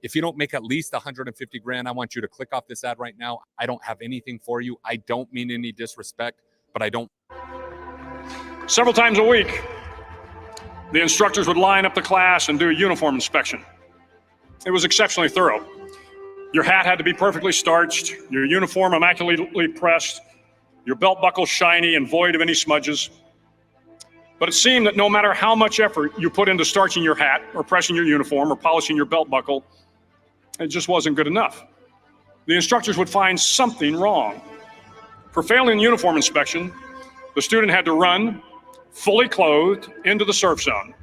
If you don't make at least 150 grand, I want you to click off this ad right now. I don't have anything for you. I don't mean any disrespect, but I don't. Several times a week, the instructors would line up the class and do a uniform inspection. It was exceptionally thorough. Your hat had to be perfectly starched, your uniform immaculately pressed, your belt buckle shiny and void of any smudges. But it seemed that no matter how much effort you put into starching your hat or pressing your uniform or polishing your belt buckle, it just wasn't good enough. The instructors would find something wrong. For failing the uniform inspection, the student had to run fully clothed into the surf zone,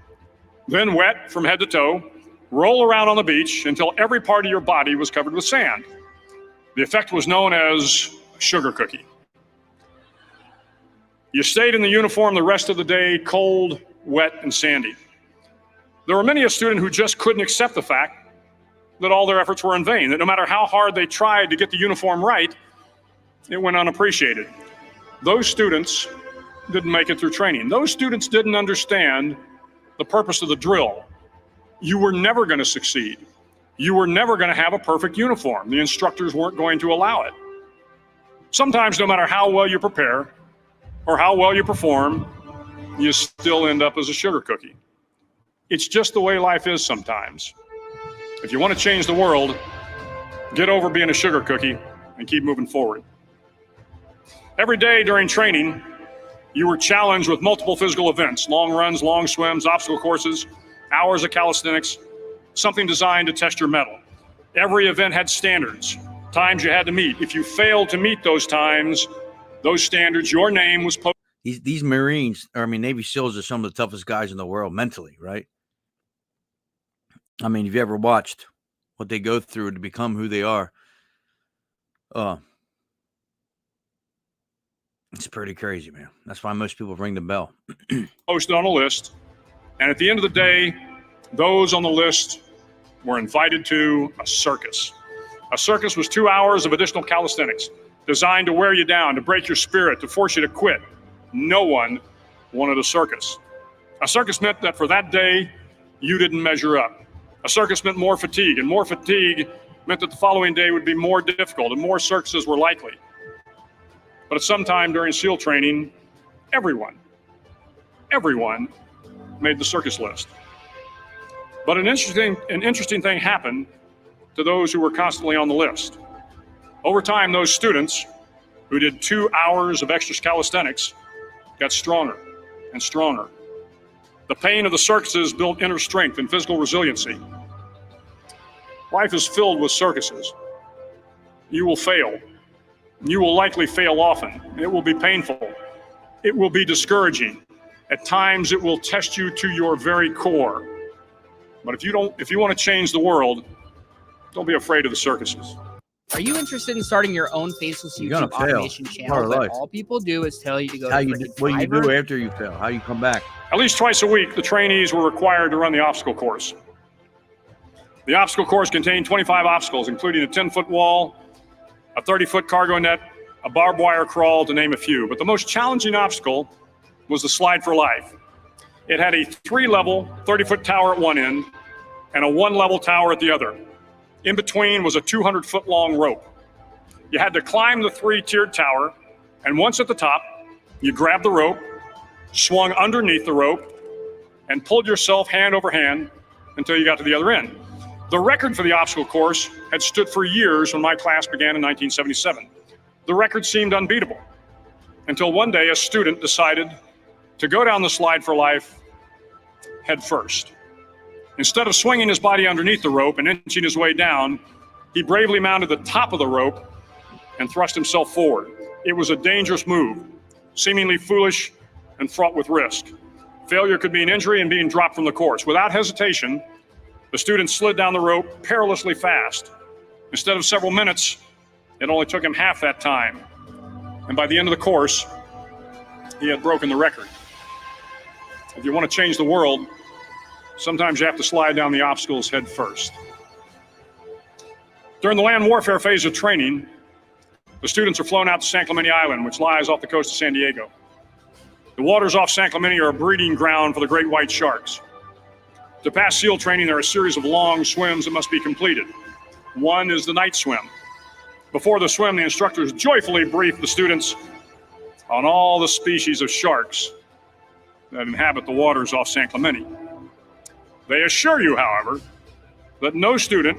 then wet from head to toe, roll around on the beach until every part of your body was covered with sand. The effect was known as a sugar cookie. You stayed in the uniform the rest of the day, cold, wet, and sandy. There were many a student who just couldn't accept the fact that all their efforts were in vain, that no matter how hard they tried to get the uniform right, it went unappreciated. Those students didn't make it through training. Those students didn't understand the purpose of the drill. You were never going to succeed. You were never going to have a perfect uniform. The instructors weren't going to allow it. Sometimes, no matter how well you prepare or how well you perform, you still end up as a sugar cookie. It's just the way life is sometimes. If you want to change the world, get over being a sugar cookie and keep moving forward. Every day during training, you were challenged with multiple physical events, long runs, long swims, obstacle courses, hours of calisthenics, something designed to test your mettle. Every event had standards, times you had to meet. If you failed to meet those times, those standards, your name was posted. These Marines, or I mean, Navy SEALs are some of the toughest guys in the world mentally, right? I mean, if you ever watched what they go through to become who they are, it's pretty crazy, man. That's why most people ring the bell. Posted on a list. And at the end of the day, those on the list were invited to a circus. A circus was 2 hours of additional calisthenics designed to wear you down, to break your spirit, to force you to quit. No one wanted a circus. A circus meant that for that day, you didn't measure up. A circus meant more fatigue, and more fatigue meant that the following day would be more difficult and more circuses were likely. But at some time during SEAL training, everyone made the circus list. But an interesting thing happened to those who were constantly on the list. Over time, those students who did 2 hours of extra calisthenics got stronger and stronger. The pain of the circuses built inner strength and physical resiliency. Life is filled with circuses. You will fail. You will likely fail often. It will be painful. It will be discouraging. At times, it will test you to your very core. But if you want to change the world, don't be afraid of the circuses. Are you interested in starting your own faceless YouTube automation channel? But all people do is tell you to go. What do you do after you fail? How do you come back? At least twice a week, the trainees were required to run the obstacle course. The obstacle course contained 25 obstacles, including a 10-foot wall, a 30-foot cargo net, a barbed wire crawl, to name a few. But the most challenging obstacle was the slide for life. It had a 3-level, 30-foot tower at one end and a 1-level tower at the other. In between was a 200-foot-long rope. You had to climb the 3-tiered tower, and once at the top, you grabbed the rope, swung underneath the rope, and pulled yourself hand over hand until you got to the other end. The record for the obstacle course had stood for years when my class began in 1977. The record seemed unbeatable until one day a student decided to go down the slide for life head first. Instead of swinging his body underneath the rope and inching his way down, he bravely mounted the top of the rope and thrust himself forward. It was a dangerous move, seemingly foolish and fraught with risk. Failure could mean injury and being dropped from the course. Without hesitation, the student slid down the rope perilously fast. Instead of several minutes, it only took him half that time. And by the end of the course, he had broken the record. If you want to change the world, sometimes you have to slide down the obstacles head first. During the land warfare phase of training, the students are flown out to San Clemente Island, which lies off the coast of San Diego. The waters off San Clemente are a breeding ground for the great white sharks. To pass SEAL training, there are a series of long swims that must be completed. One is the night swim. Before the swim, the instructors joyfully brief the students on all the species of sharks that inhabit the waters off San Clemente. They assure you, however, that no student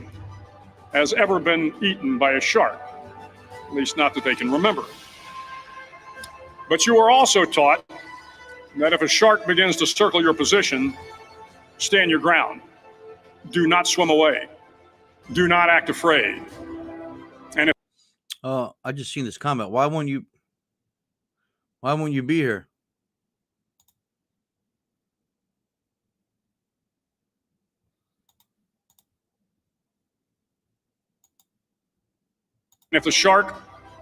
has ever been eaten by a shark, at least not that they can remember. But you are also taught that if a shark begins to circle your position, stand your ground. Do not swim away. Do not act afraid. And if I just seen this comment. Why won't you be here? the shark,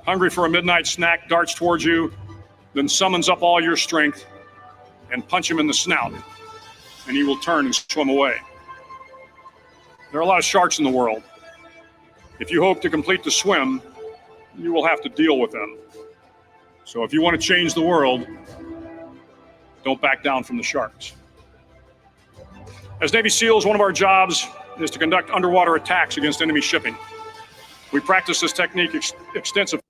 hungry for a midnight snack, darts towards you, then summons up all your strength and punch him in the snout, and he will turn and swim away. There are a lot of sharks in the world. If you hope to complete the swim, you will have to deal with them. So if you want to change the world, don't back down from the sharks. As Navy SEALs, one of our jobs is to conduct underwater attacks against enemy shipping. We practice this technique extensively.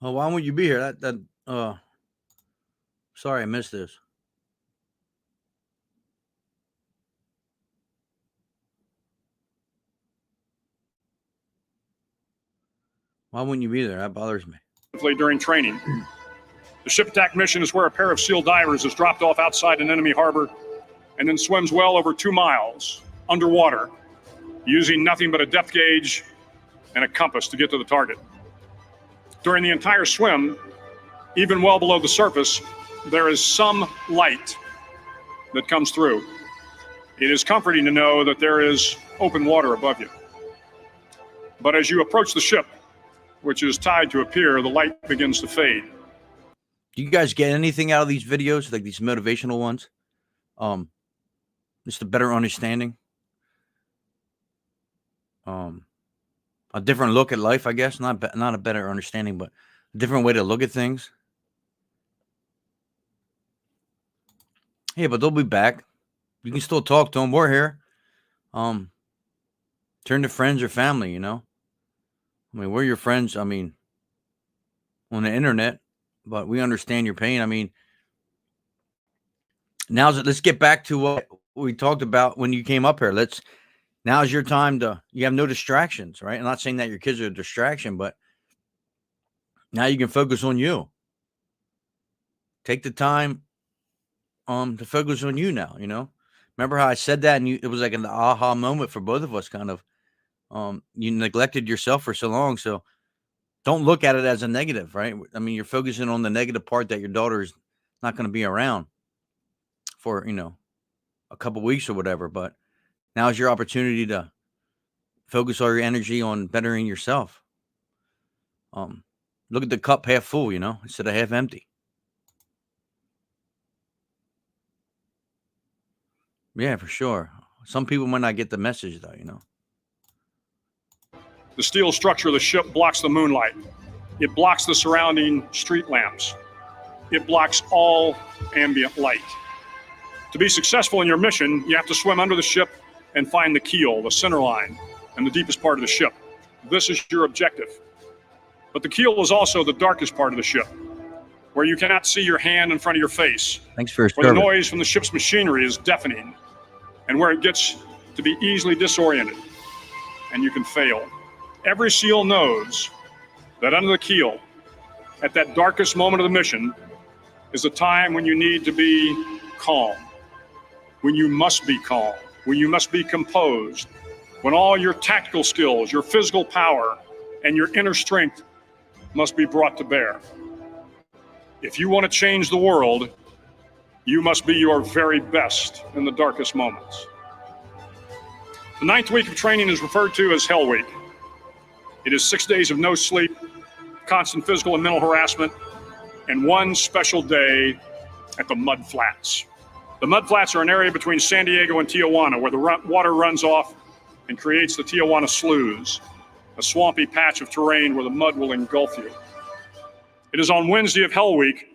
Oh, why won't you be here? Sorry, I missed this. Why wouldn't you be there? That bothers me. During training. The ship attack mission is where a pair of SEAL divers is dropped off outside an enemy harbor and then swims well over 2 miles underwater, using nothing but a depth gauge and a compass to get to the target. During the entire swim, even well below the surface, there is some light that comes through. It is comforting to know that there is open water above you. But as you approach the ship, which is tied to a pier, the light begins to fade. Do you guys get anything out of these videos, like these motivational ones? Just a better understanding. A different look at life, I guess. Not a better understanding, but a different way to look at things. Yeah, but they'll be back. You can still talk to them. We're here. Turn to friends or family, you know. I mean, we're your friends, I mean, on the internet, but we understand your pain. I mean, let's get back to what we talked about when you came up here. Now's your time you have no distractions, right? I'm not saying that your kids are a distraction, but now you can focus on you. Take the time to focus on you now, you know? Remember how I said that and it was like an aha moment for both of us, kind of. You neglected yourself for so long, so don't look at it as a negative, right? I mean, you're focusing on the negative part that your daughter is not going to be around for, a couple weeks or whatever, but now is your opportunity to focus all your energy on bettering yourself. Look at the cup half full, instead of half empty. Yeah, for sure. Some people might not get the message though, The steel structure of the ship blocks the moonlight. It blocks the surrounding street lamps. It blocks all ambient light. To be successful in your mission, you have to swim under the ship and find the keel, the center line, and the deepest part of the ship. This is your objective. But the keel is also the darkest part of the ship, where you cannot see your hand in front of your face. Thanks for your where service. The noise from the ship's machinery is deafening, and where it gets to be easily disoriented, and you can fail. Every SEAL knows that under the keel, at that darkest moment of the mission, is a time when you need to be calm, when you must be calm, when you must be composed, when all your tactical skills, your physical power, and your inner strength must be brought to bear. If you want to change the world, you must be your very best in the darkest moments. The 9th week of training is referred to as Hell Week. It is 6 days of no sleep, constant physical and mental harassment, and one special day at the Mud Flats. The Mud Flats are an area between San Diego and Tijuana where the water runs off and creates the Tijuana Sloughs, a swampy patch of terrain where the mud will engulf you. It is on Wednesday of Hell Week.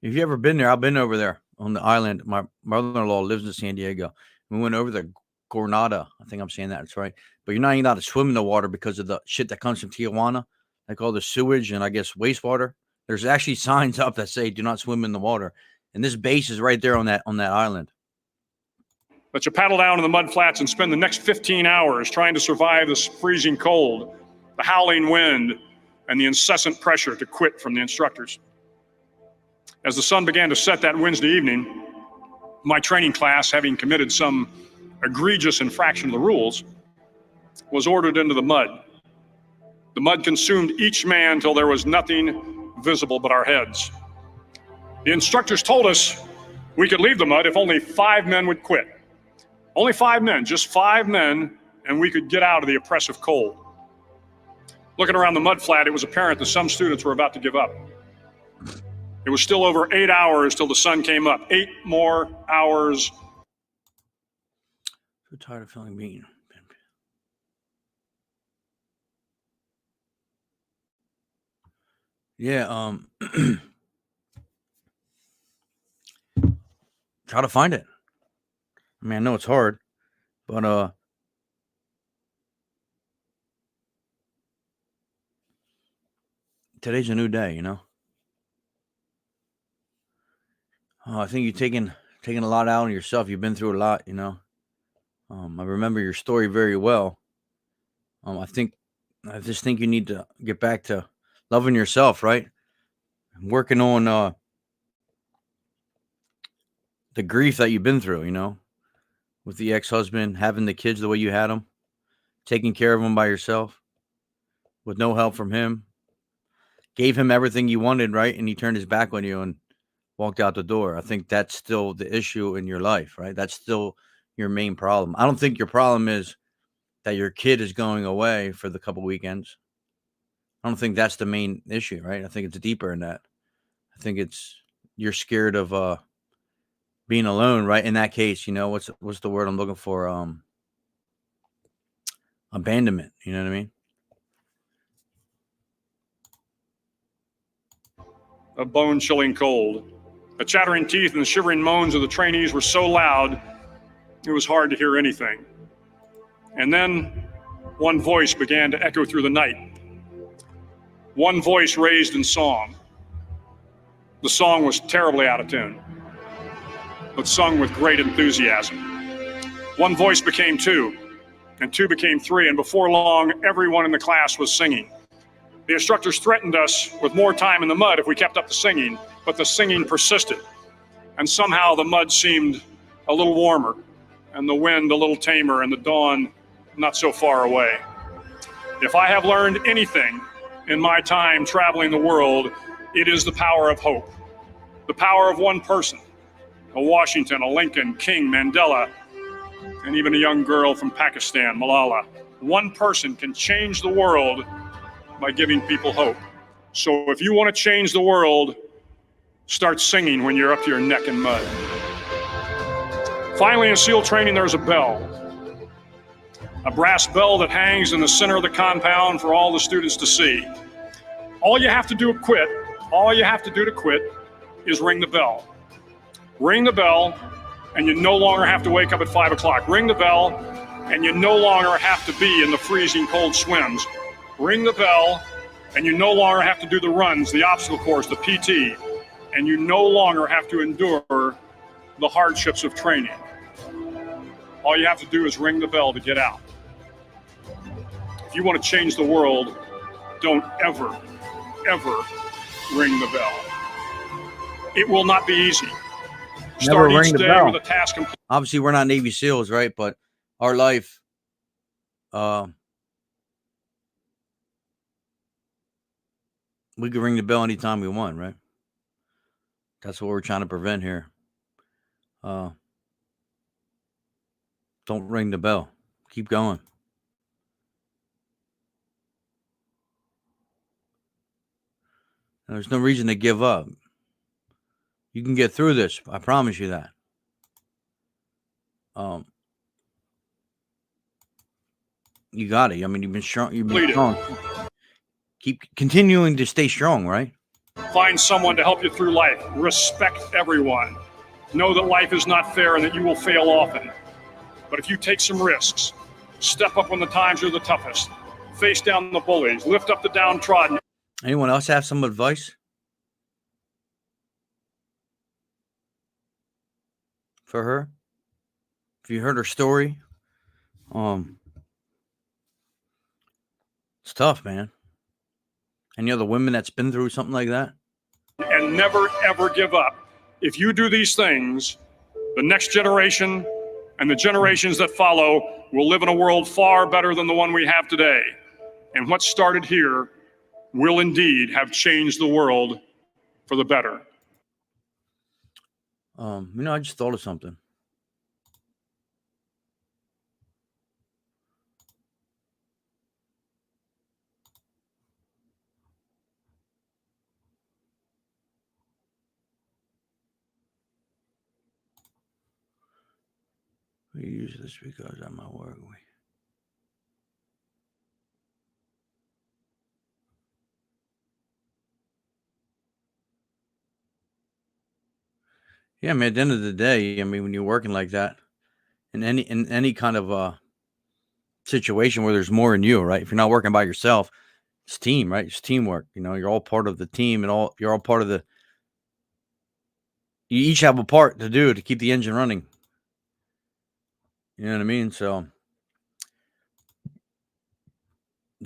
If you ever been there, I've been over there on the island. My mother-in-law lives in San Diego. We went over the Granada. I think I'm saying that's right. But you're not even allowed to swim in the water because of the shit that comes from Tijuana, like all the sewage and I guess wastewater. There's actually signs up that say do not swim in the water. And this base is right there on that island. Let you paddle down to the Mud Flats and spend the next 15 hours trying to survive this freezing cold, the howling wind, and the incessant pressure to quit from the instructors. As the sun began to set that Wednesday evening, my training class, having committed some egregious infraction of the rules, was ordered into the mud. The mud consumed each man till there was nothing visible but our heads. The instructors told us we could leave the mud if only 5 men would quit. Only 5 men, just 5 men, and we could get out of the oppressive cold. Looking around the mud flat, it was apparent that some students were about to give up. It was still over 8 hours till the sun came up. 8 more hours. So tired of feeling mean. Yeah, try to find it. I mean, I know it's hard, but today's a new day, you know. I think you're taking a lot out on yourself. You've been through a lot, you know. I remember your story very well. I just think you need to get back to loving yourself, right? Working on the grief that you've been through, you know, with the ex-husband, having the kids the way you had them, taking care of them by yourself with no help from him. Gave him everything you wanted, right? And he turned his back on you and walked out the door. I think that's still the issue in your life, right? That's still your main problem. I don't think your problem is that your kid is going away for the couple weekends. I don't think that's the main issue, right? I think it's deeper than that. I think it's you're scared of being alone, right? In that case, you know, what's the word I'm looking for? Abandonment. You know what I mean? A bone-chilling cold. The chattering teeth and the shivering moans of the trainees were so loud, it was hard to hear anything. And then one voice began to echo through the night. One voice raised in song. The song was terribly out of tune, but sung with great enthusiasm. One voice became 2, and 2 became 3, and before long, everyone in the class was singing. The instructors threatened us with more time in the mud if we kept up the singing, but the singing persisted. And somehow the mud seemed a little warmer, and the wind a little tamer, and the dawn not so far away. If I have learned anything in my time traveling the world, it is the power of hope. The power of one person, a Washington, a Lincoln, King, Mandela, and even a young girl from Pakistan, Malala. One person can change the world by giving people hope. So if you want to change the world, start singing when you're up to your neck in mud. Finally, in SEAL training, there's a bell. A brass bell that hangs in the center of the compound for all the students to see. All you have to do to quit is ring the bell. Ring the bell, and you no longer have to wake up at 5 o'clock. Ring the bell, and you no longer have to be in the freezing cold swims. Ring the bell, and you no longer have to do the runs, the obstacle course, the PT, and you no longer have to endure the hardships of training. All you have to do is ring the bell to get out. If you want to change the world, don't ever ring the bell. It will not be easy. Never Start ring each the day bell. with a task complete. Obviously, we're not Navy SEALs, right? But our life, we could ring the bell anytime we want, right? That's what we're trying to prevent here. Don't ring the bell. Keep going. There's no reason to give up. You can get through this. I promise you that. You got it. I mean, you've been strong. You've been strong. Keep continuing to stay strong, right? Find someone to help you through life. Respect everyone. Know that life is not fair and that you will fail often. But if you take some risks, step up when the times are the toughest, face down the bullies, lift up the downtrodden. Anyone else have some advice for her? If you heard her story, it's tough, man. Any other women that's been through something like that? And never, ever give up. If you do these things, the next generation and the generations that follow will live in a world far better than the one we have today. And what started here will indeed have changed the world for the better. I just thought of something. We use this because I'm at work. Yeah, I mean, at the end of the day, I mean, when you're working like that, in any kind of situation where there's more in you, right? If you're not working by yourself, it's team, right? It's teamwork. You're all part of the team, and you're all part of the. You each have a part to do to keep the engine running. You know what I mean? So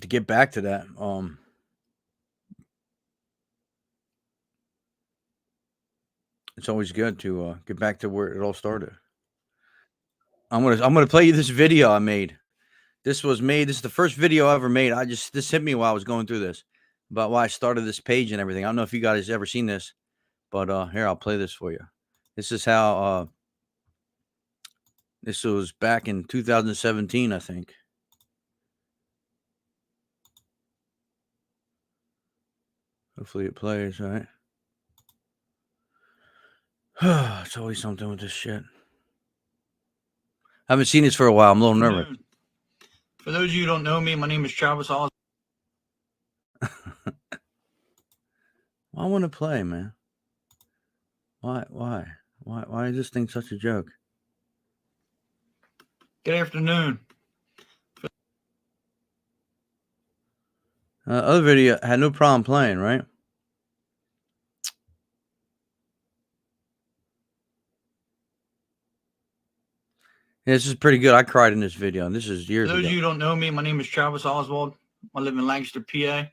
to get back to that, it's always good to get back to where it all started. I'm gonna play you this video I made. This is the first video I ever made. This hit me while I was going through this about why I started this page and everything. I don't know if you guys ever seen this, but here, I'll play this for you. This is how this was back in 2017, I think. Hopefully it plays, all right? It's always something with this shit. I haven't seen this for a while. I'm a little nervous. For those of you who don't know me, my name is Travis Oswald. I want to play, man. Why is this thing such a joke? Good afternoon. Other video had no problem playing, right? Yeah, this is pretty good. I cried in this video. This is years For those ago. of you who don't know me, my name is Travis Oswald. I live in Lancaster, PA.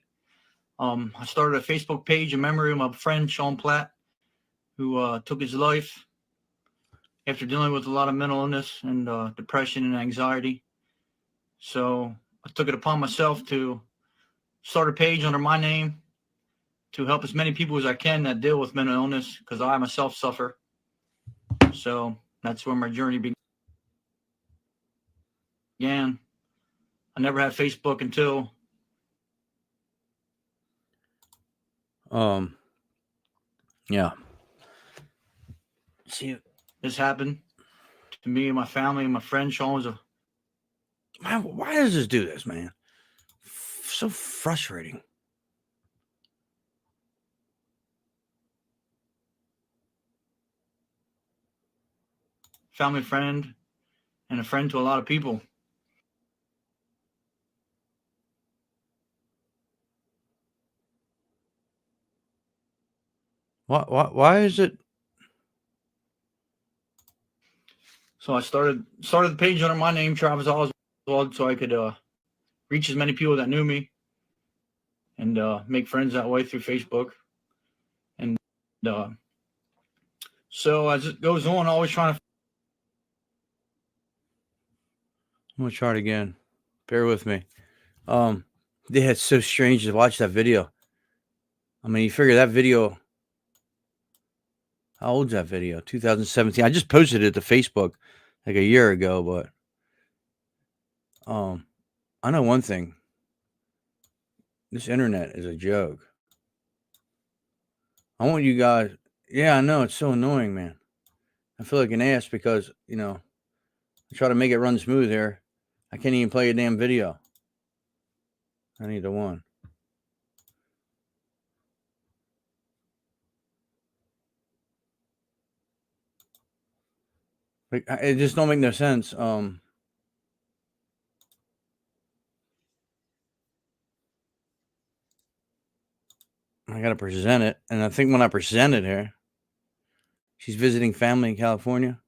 I started a Facebook page in memory of my friend Sean Platt, who took his life after dealing with a lot of mental illness and depression and anxiety. So I took it upon myself to start a page under my name to help as many people as I can that deal with mental illness, because I myself suffer. So that's where my journey began. I never had Facebook until yeah. See, this happened to me and my family and my friend Sean was a. Man, why does this do this, man? So frustrating. Family friend and a friend to a lot of people. Why is it? So I started the page under my name, Travis Oswald, so I could reach as many people that knew me and make friends that way through Facebook. And So as it goes on, always trying to. I'm gonna try it again. Bear with me. Yeah, it's so strange to watch that video. I mean, you figure that video. How old's that video? 2017. I just posted it to Facebook like a year ago, but I know one thing. This internet is a joke. I want you guys. Yeah, I know it's so annoying, man. I feel like an ass because I try to make it run smooth here. I can't even play a damn video. I need the one. Like it just don't make no sense. I gotta present it, and I think when I present it here, she's visiting family in California.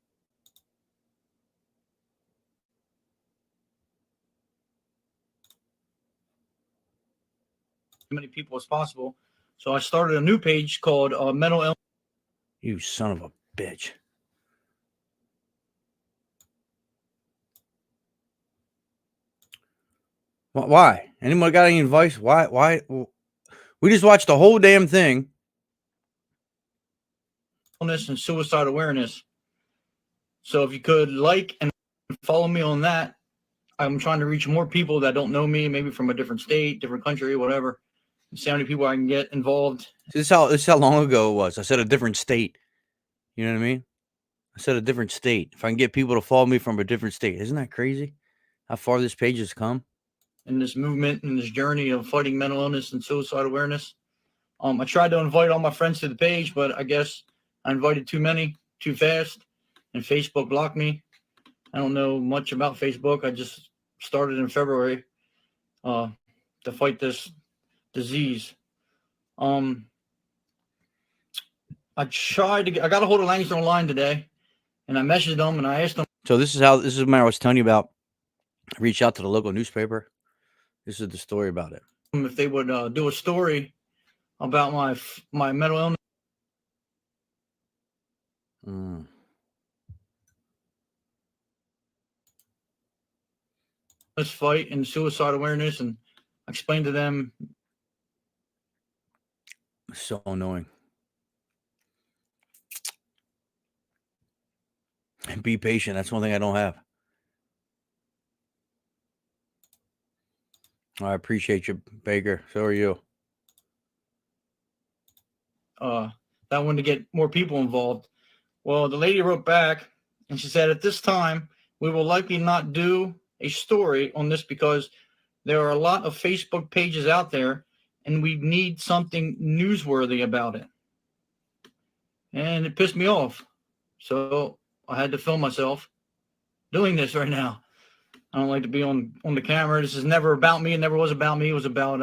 As many people as possible. So I started a new page called Mental Illness. You son of a bitch. Why? Anyone got any advice? Why? We just watched the whole damn thing. Illness and suicide awareness. So if you could like and follow me on that, I'm trying to reach more people that don't know me, maybe from a different state, different country, whatever. See how many people I can get involved. This is how long ago it was. I said a different state. You know what I mean? I said a different state. If I can get people to follow me from a different state, isn't that crazy? How far this page has come? In this movement and this journey of fighting mental illness and suicide awareness. I tried to invite all my friends to the page, but I guess I invited too many, too fast, and Facebook blocked me. I don't know much about Facebook. I just started in February to fight this disease. I got a hold of Langston Online today, and I messaged them and I asked them. So this is when I was telling you about. I reached out to the local newspaper. This is the story about it. If they would do a story about my mental illness. This fight and suicide awareness, and I explained to them. So annoying. And be patient. That's one thing I don't have. I appreciate you, Baker. So are you. That one to get more people involved. Well, the lady wrote back and she said, at this time, we will likely not do a story on this because there are a lot of Facebook pages out there and we need something newsworthy about it. And it pissed me off. So I had to film myself doing this right now. I don't like to be on the camera. This is never about me. It never was about me. It was about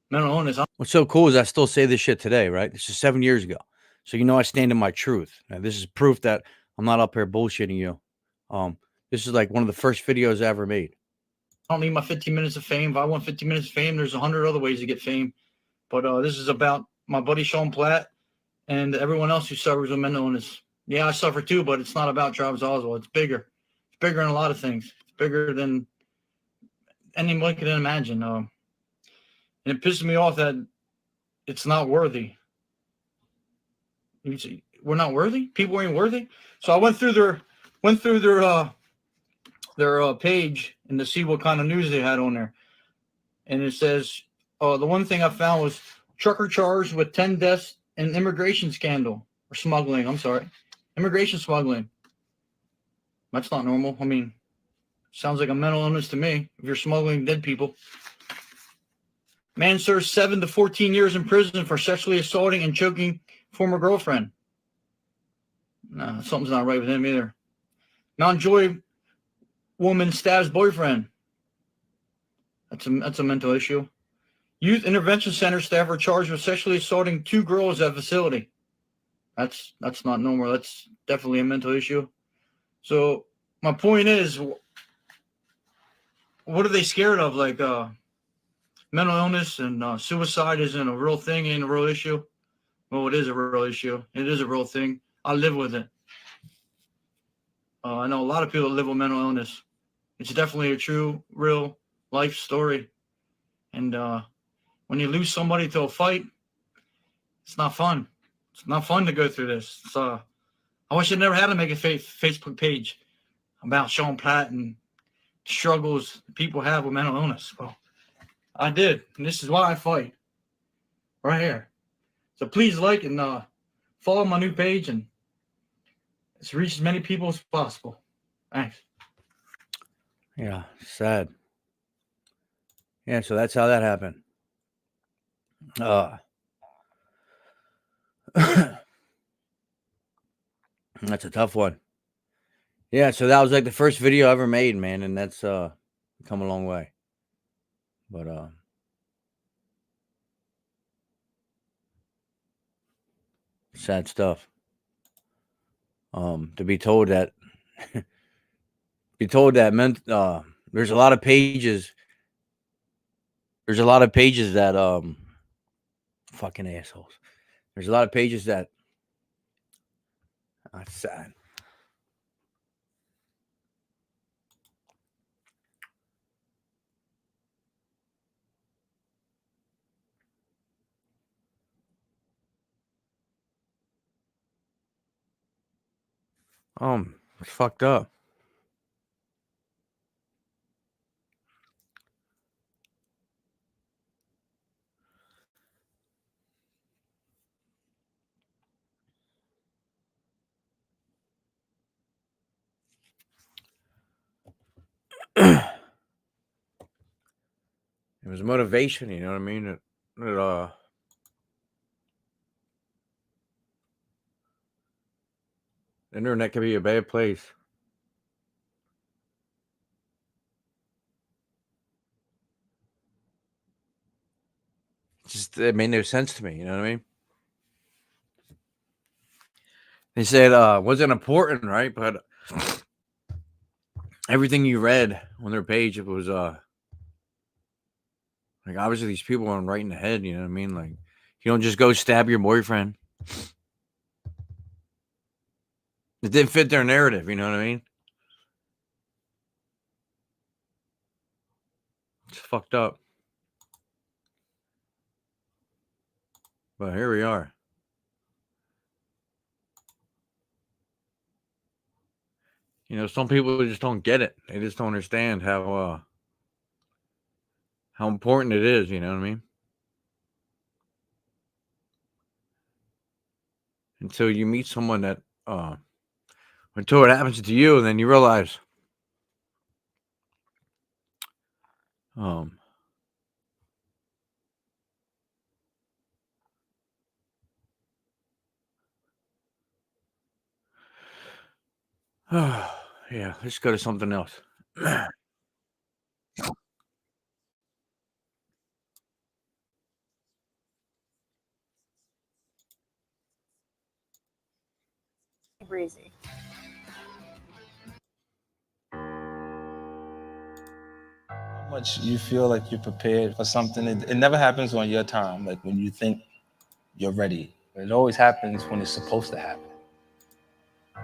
mental illness. What's so cool is I still say this shit today, right? This is 7 years ago. So I stand in my truth. Now, this is proof that I'm not up here bullshitting you. This is like one of the first videos I ever made. I don't need my 15 minutes of fame. If I want 15 minutes of fame, there's 100 other ways to get fame. But this is about my buddy Sean Platt and everyone else who suffers with mental illness. Yeah, I suffer too, but it's not about Travis Oswald. It's bigger. It's bigger than a lot of things. It's bigger than anyone can imagine. And it pisses me off that it's not worthy. We're not worthy? People ain't worthy? So I went through their page and to see what kind of news they had on there. And it says, the one thing I found was trucker charged with 10 deaths in immigration scandal or smuggling. I'm sorry. Immigration smuggling. That's not normal. I mean, sounds like a mental illness to me if you're smuggling dead people. Man serves 7 to 14 years in prison for sexually assaulting and choking former girlfriend. Nah, something's not right with him either. Mount Joy woman stabs boyfriend. That's a mental issue. Youth Intervention Center staff are charged with sexually assaulting 2 girls at facility. That's not normal. That's definitely a mental issue. So my point is, what are they scared of? Like mental illness and suicide isn't a real thing, ain't a real issue. Well, it is a real issue. It is a real thing. I live with it. I know a lot of people that live with mental illness. It's definitely a true, real life story. And when you lose somebody to a fight, it's not fun. It's not fun to go through this. I wish I never had to make a Facebook page about Sean Platt and struggles people have with mental illness. Well, I did, and this is why I fight. Right here. So please like and follow my new page, and let's reach as many people as possible. Thanks. Yeah, sad. Yeah, so that's how that happened. That's a tough one. Yeah, so that was like the first video I ever made, man, and that's come a long way. But sad stuff. To be told that there's a lot of pages. There's a lot of pages that fucking assholes. There's a lot of pages that that's sad. It's fucked up. It was motivation, you know what I mean? The internet can be a bad place. It made no sense to me, you know what I mean? They said wasn't important, right? But everything you read on their page, it was like obviously these people aren't right in the head, you know what I mean? Like you don't just go stab your boyfriend. It didn't fit their narrative, you know what I mean? It's fucked up. But here we are. You know, some people just don't get it. They just don't understand how important it is, you know what I mean? Until you meet someone that until it happens to you, and then you realize yeah, let's go to something else. Breezy. How much you feel like you're prepared for something. It never happens on your time, like when you think you're ready. It always happens when it's supposed to happen.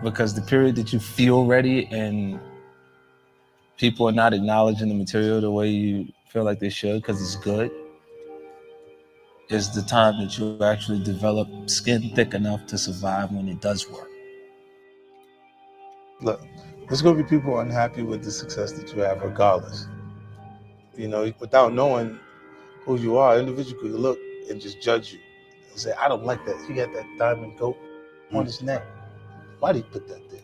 Because the period that you feel ready and people are not acknowledging the material the way you feel like they should because it's good, is the time that you actually develop skin thick enough to survive when it does work. Look, there's going to be people unhappy with the success that you have regardless. You know, without knowing who you are, individually could look and just judge you and say, I don't like that. He got that diamond goat on his neck. Why did he put that there?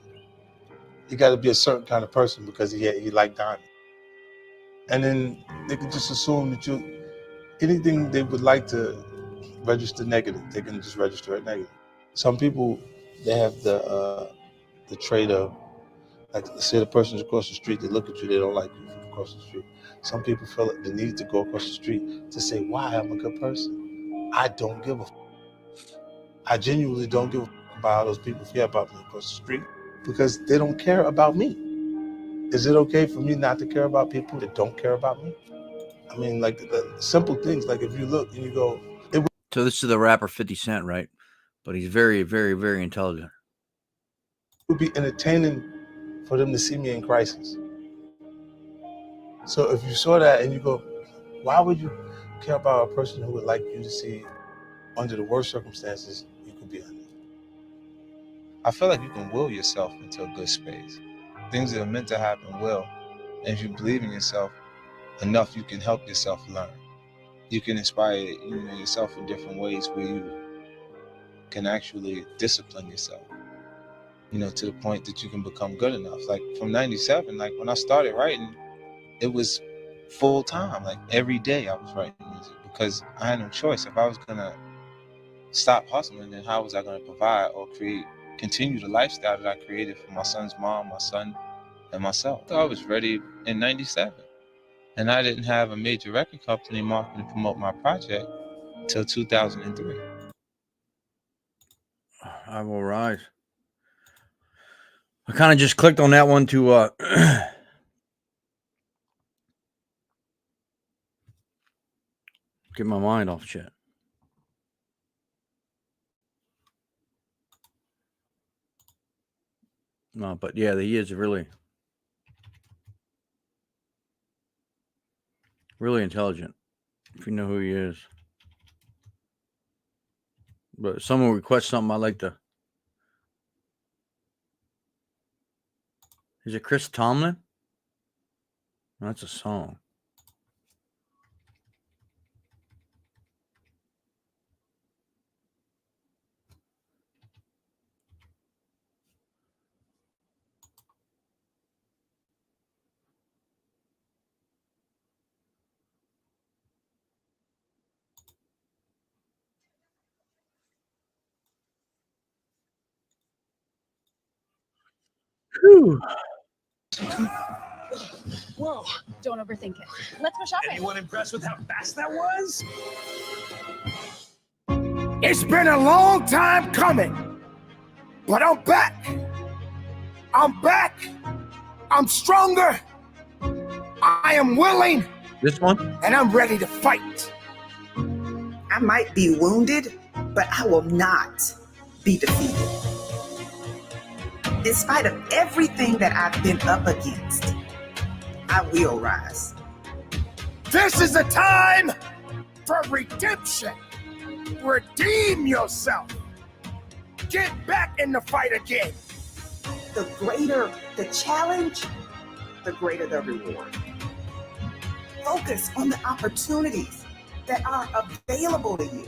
You got to be a certain kind of person because he liked diamonds. And then they can just assume that anything they would like to register negative, they can just register it negative. Some people, they have the trait of, like, say the person's across the street, they look at you, they don't like you from across the street. Some people feel the need to go across the street to say, why I'm a good person. I don't give a f. I genuinely don't give a f about how those people feel about me across the street because they don't care about me. Is it okay for me not to care about people that don't care about me? I mean, like the simple things, like if you look and you go. So this is the rapper 50 Cent, right? But he's very, very, very intelligent. would be entertaining for them to see me in crisis. So if you saw that and you go, why would you care about a person who would like you to see under the worst circumstances you could be under? I feel like you can will yourself into a good space. Things that are meant to happen will. And if you believe in yourself enough, you can help yourself learn. You can inspire yourself in different ways where you can actually discipline yourself, to the point that you can become good enough. Like from 97, like when I started writing, it was full time. Like every day I was writing music because I had no choice. If I was going to stop hustling, then how was I going to provide or continue the lifestyle that I created for my son's mom, my son, and myself? So I was ready in 97. And I didn't have a major record company marketing to promote my project till 2003. I will rise. I kind of just clicked on that one to get my mind off shit. No, but yeah, he is really intelligent, if you know who he is. But if someone requests something, I like to. Is it Chris Tomlin? No, that's a song. Whew. Whoa, don't overthink it. Let's go shopping. Anyone impressed with how fast that was? It's been a long time coming, but I'm back. I'm back. I'm stronger. I am willing. This one? And I'm ready to fight. I might be wounded, but I will not be defeated. In spite of everything that I've been up against, I will rise. This is a time for redemption. Redeem yourself. Get back in the fight again. The greater the challenge, the greater the reward. Focus on the opportunities that are available to you.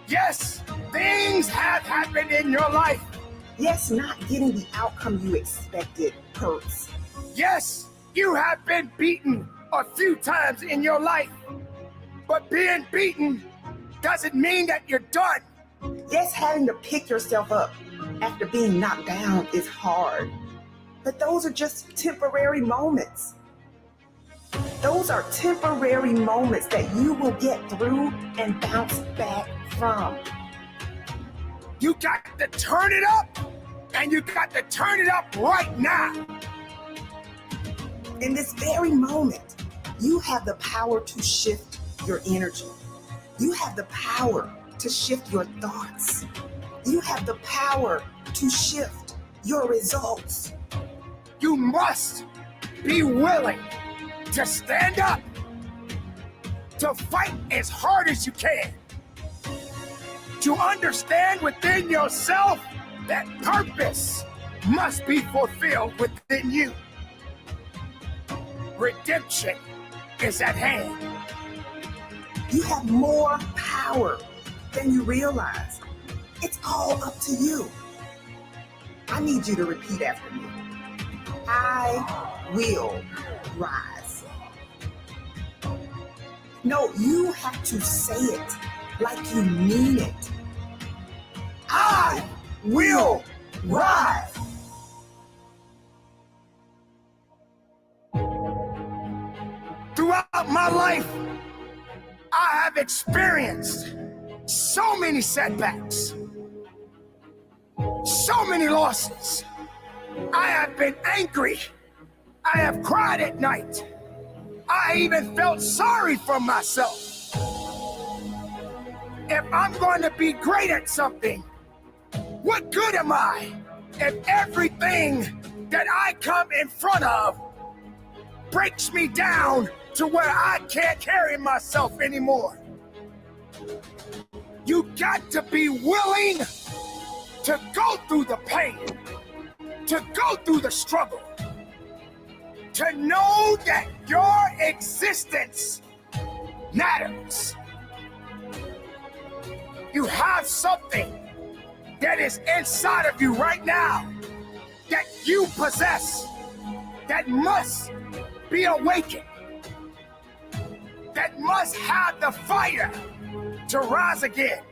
Yes, things have happened in your life. Yes, not getting the outcome you expected hurts. Yes, you have been beaten a few times in your life, but being beaten doesn't mean that you're done. Yes, having to pick yourself up after being knocked down is hard, but those are just temporary moments. Those are temporary moments that you will get through and bounce back from. You got to turn it up, and you got to turn it up right now. In this very moment, you have the power to shift your energy. You have the power to shift your thoughts. You have the power to shift your results. You must be willing to stand up, to fight as hard as you can, to understand within yourself that purpose must be fulfilled within you. Redemption is at hand. You have more power than you realize. It's all up to you. I need you to repeat after me. I will rise. No, you have to say it like you mean it. I will rise. Throughout my life, I have experienced so many setbacks, so many losses. I have been angry. I have cried at night. I even felt sorry for myself. If I'm going to be great at something, what good am I if everything that I come in front of breaks me down to where I can't carry myself anymore. You got to be willing to go through the pain, to go through the struggle, to know that your existence matters. You have something that is inside of you right now that you possess, that must be awakened, that must have the fire to rise again,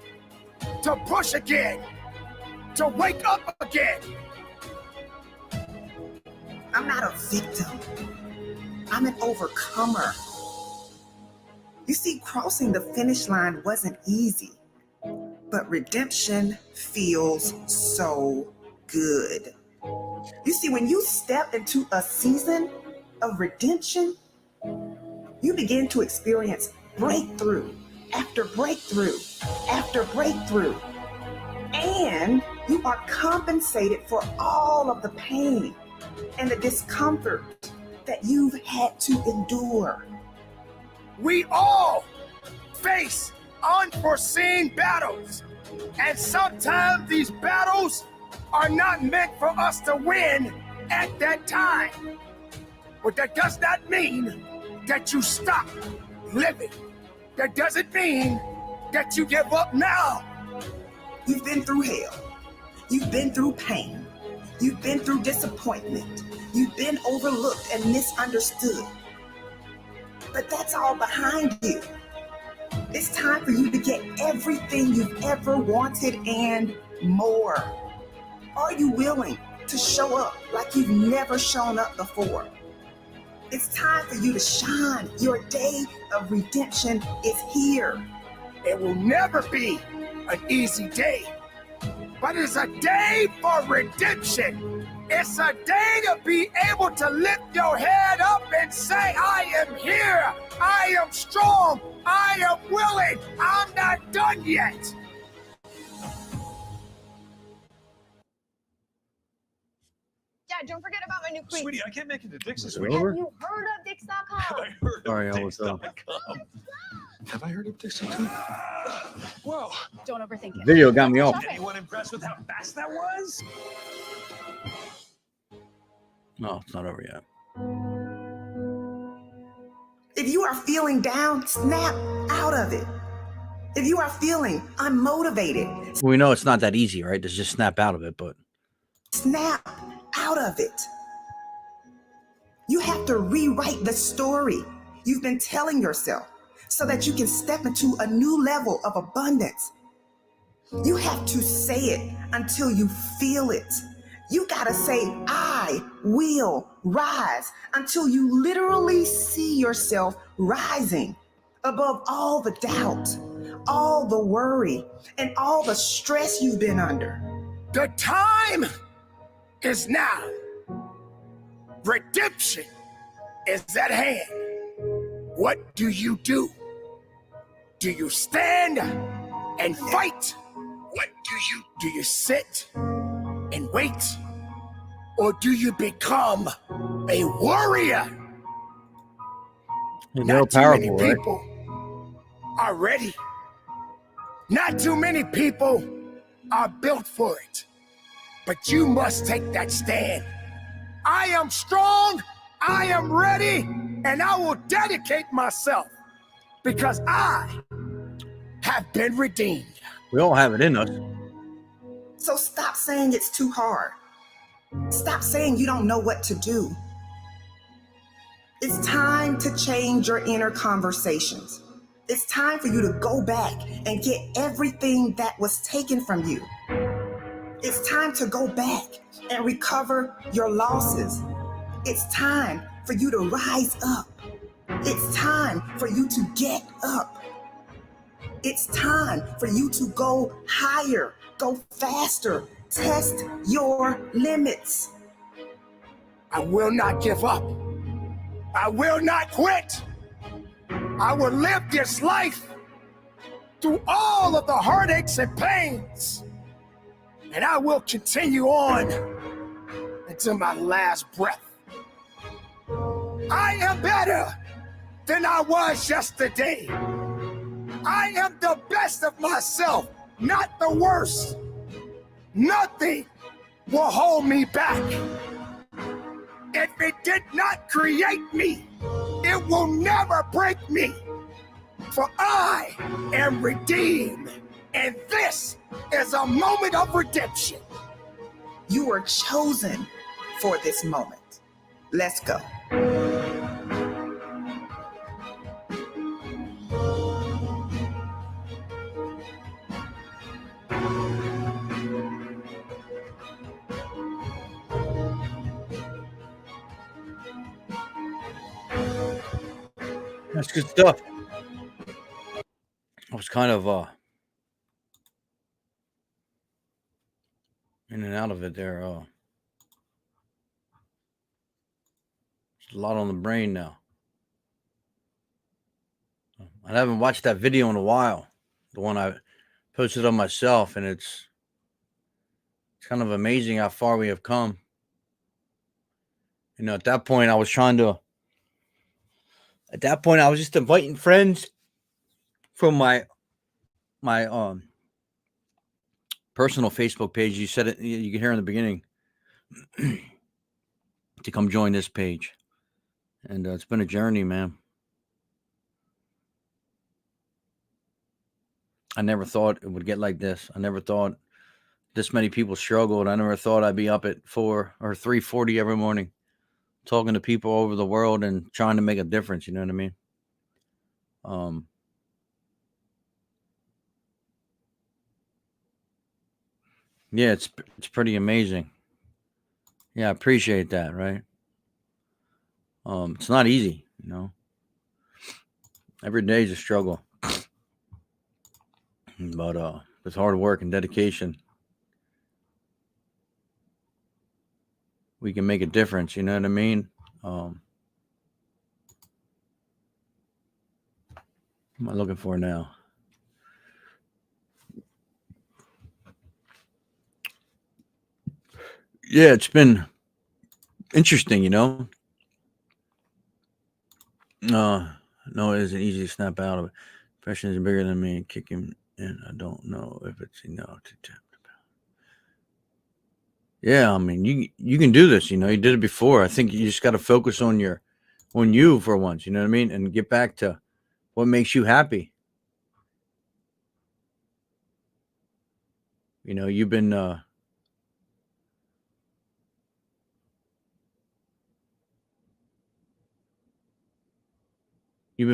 to push again, to wake up again. I'm not a victim. I'm an overcomer. You see, crossing the finish line wasn't easy, but redemption feels so good. You see, when you step into a season of redemption, you begin to experience breakthrough after breakthrough after breakthrough. And you are compensated for all of the pain and the discomfort that you've had to endure. We all face unforeseen battles, and sometimes these battles are not meant for us to win at that time. But that does not mean that you stop living. That doesn't mean that you give up now. You've been through hell. You've been through pain. You've been through disappointment. You've been overlooked and misunderstood. But that's all behind you. It's time for you to get everything you've ever wanted and more. Are you willing to show up like you've never shown up before? It's time for you to shine. Your day of redemption is here. It will never be an easy day, but it's a day for redemption. It's a day to be able to lift your head up and say, I am here. I am strong. I am willing. I'm not done yet. Dad, don't forget about my new cleats. Sweetie, I can't make it to Dick's this Is it week. over? Have you heard of Dix.com? Sorry, I was Have I heard of Dix.com? Whoa. Don't overthink it. Video got me off. Anyone impressed with how fast that was? No, it's not over yet. If you are feeling down, snap out of it. If you are feeling unmotivated, We know it's not that easy, right? To just snap out of it, but snap out of it. You have to rewrite the story you've been telling yourself so that you can step into a new level of abundance. You have to say it until you feel it. You gotta say, I will rise, until you literally see yourself rising above all the doubt, all the worry, and all the stress you've been under. The time is now. Redemption is at hand. What do? Do you stand and fight? What do? Do you sit and wait? Or do you become a warrior? they're Not too powerful, many right? people are ready. Not too many people are built for it. But you must take that stand. I am strong, I am ready, and I will dedicate myself because I have been redeemed. We all have it in us. So stop saying it's too hard. Stop saying you don't know what to do. It's time to change your inner conversations. It's time for you to go back and get everything that was taken from you. It's time to go back and recover your losses. It's time for you to rise up. It's time for you to get up. It's time for you to go higher, go faster, test your limits. I will not give up. I will not quit. I will live this life through all of the heartaches and pains. and I will continue on until my last breath. I am better than I was yesterday. I am the best of myself, not the worst. Nothing will hold me back. If it did not create me, it will never break me. For I am redeemed, and this is a moment of redemption. You were chosen for this moment. Let's go. That's good stuff. I was kind of in and out of it there. There's a lot on the brain now. I haven't watched that video in a while. The one I posted on myself, and it's kind of amazing how far we have come. You know, at that point, I was just inviting friends from my personal Facebook page. You said it, you can hear in the beginning, to come join this page. And it's been a journey, man. I never thought it would get like this. I never thought this many people struggled. I never thought I'd be up at 4 or 3:40 every morning talking to people over the world and trying to make a difference. You know what I mean? Yeah, it's pretty amazing. Yeah, I appreciate that, right? It's not easy, you know. Every day is a struggle. But with hard work and dedication, we can make a difference, you know what I mean? What am I looking for now? Yeah, it's been interesting, you know. No, it isn't easy to snap out of it. Depression is bigger than me and kicking in. I don't know if it's enough to tap. Yeah, I mean, you can do this, you know. You did it before. I think you just got to focus on you for once, you know what I mean? And get back to what makes you happy. You know, you've been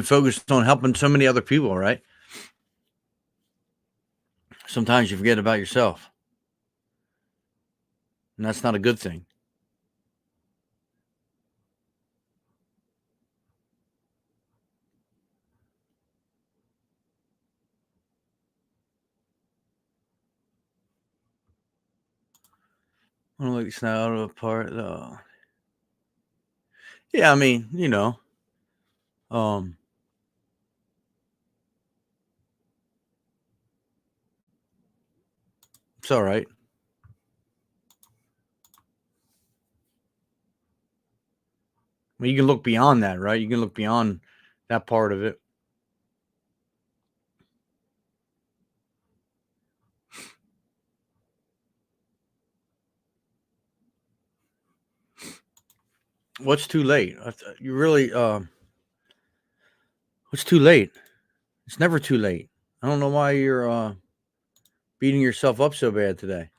focused on helping so many other people, right? Sometimes you forget about yourself. And that's not a good thing. I don't like to snap out of a part. Yeah, I mean, you know, it's all right. I mean, you can look beyond that, right? You can look beyond that part of it. What's too late? You really, what's too late? It's never too late. I don't know why you're beating yourself up so bad today.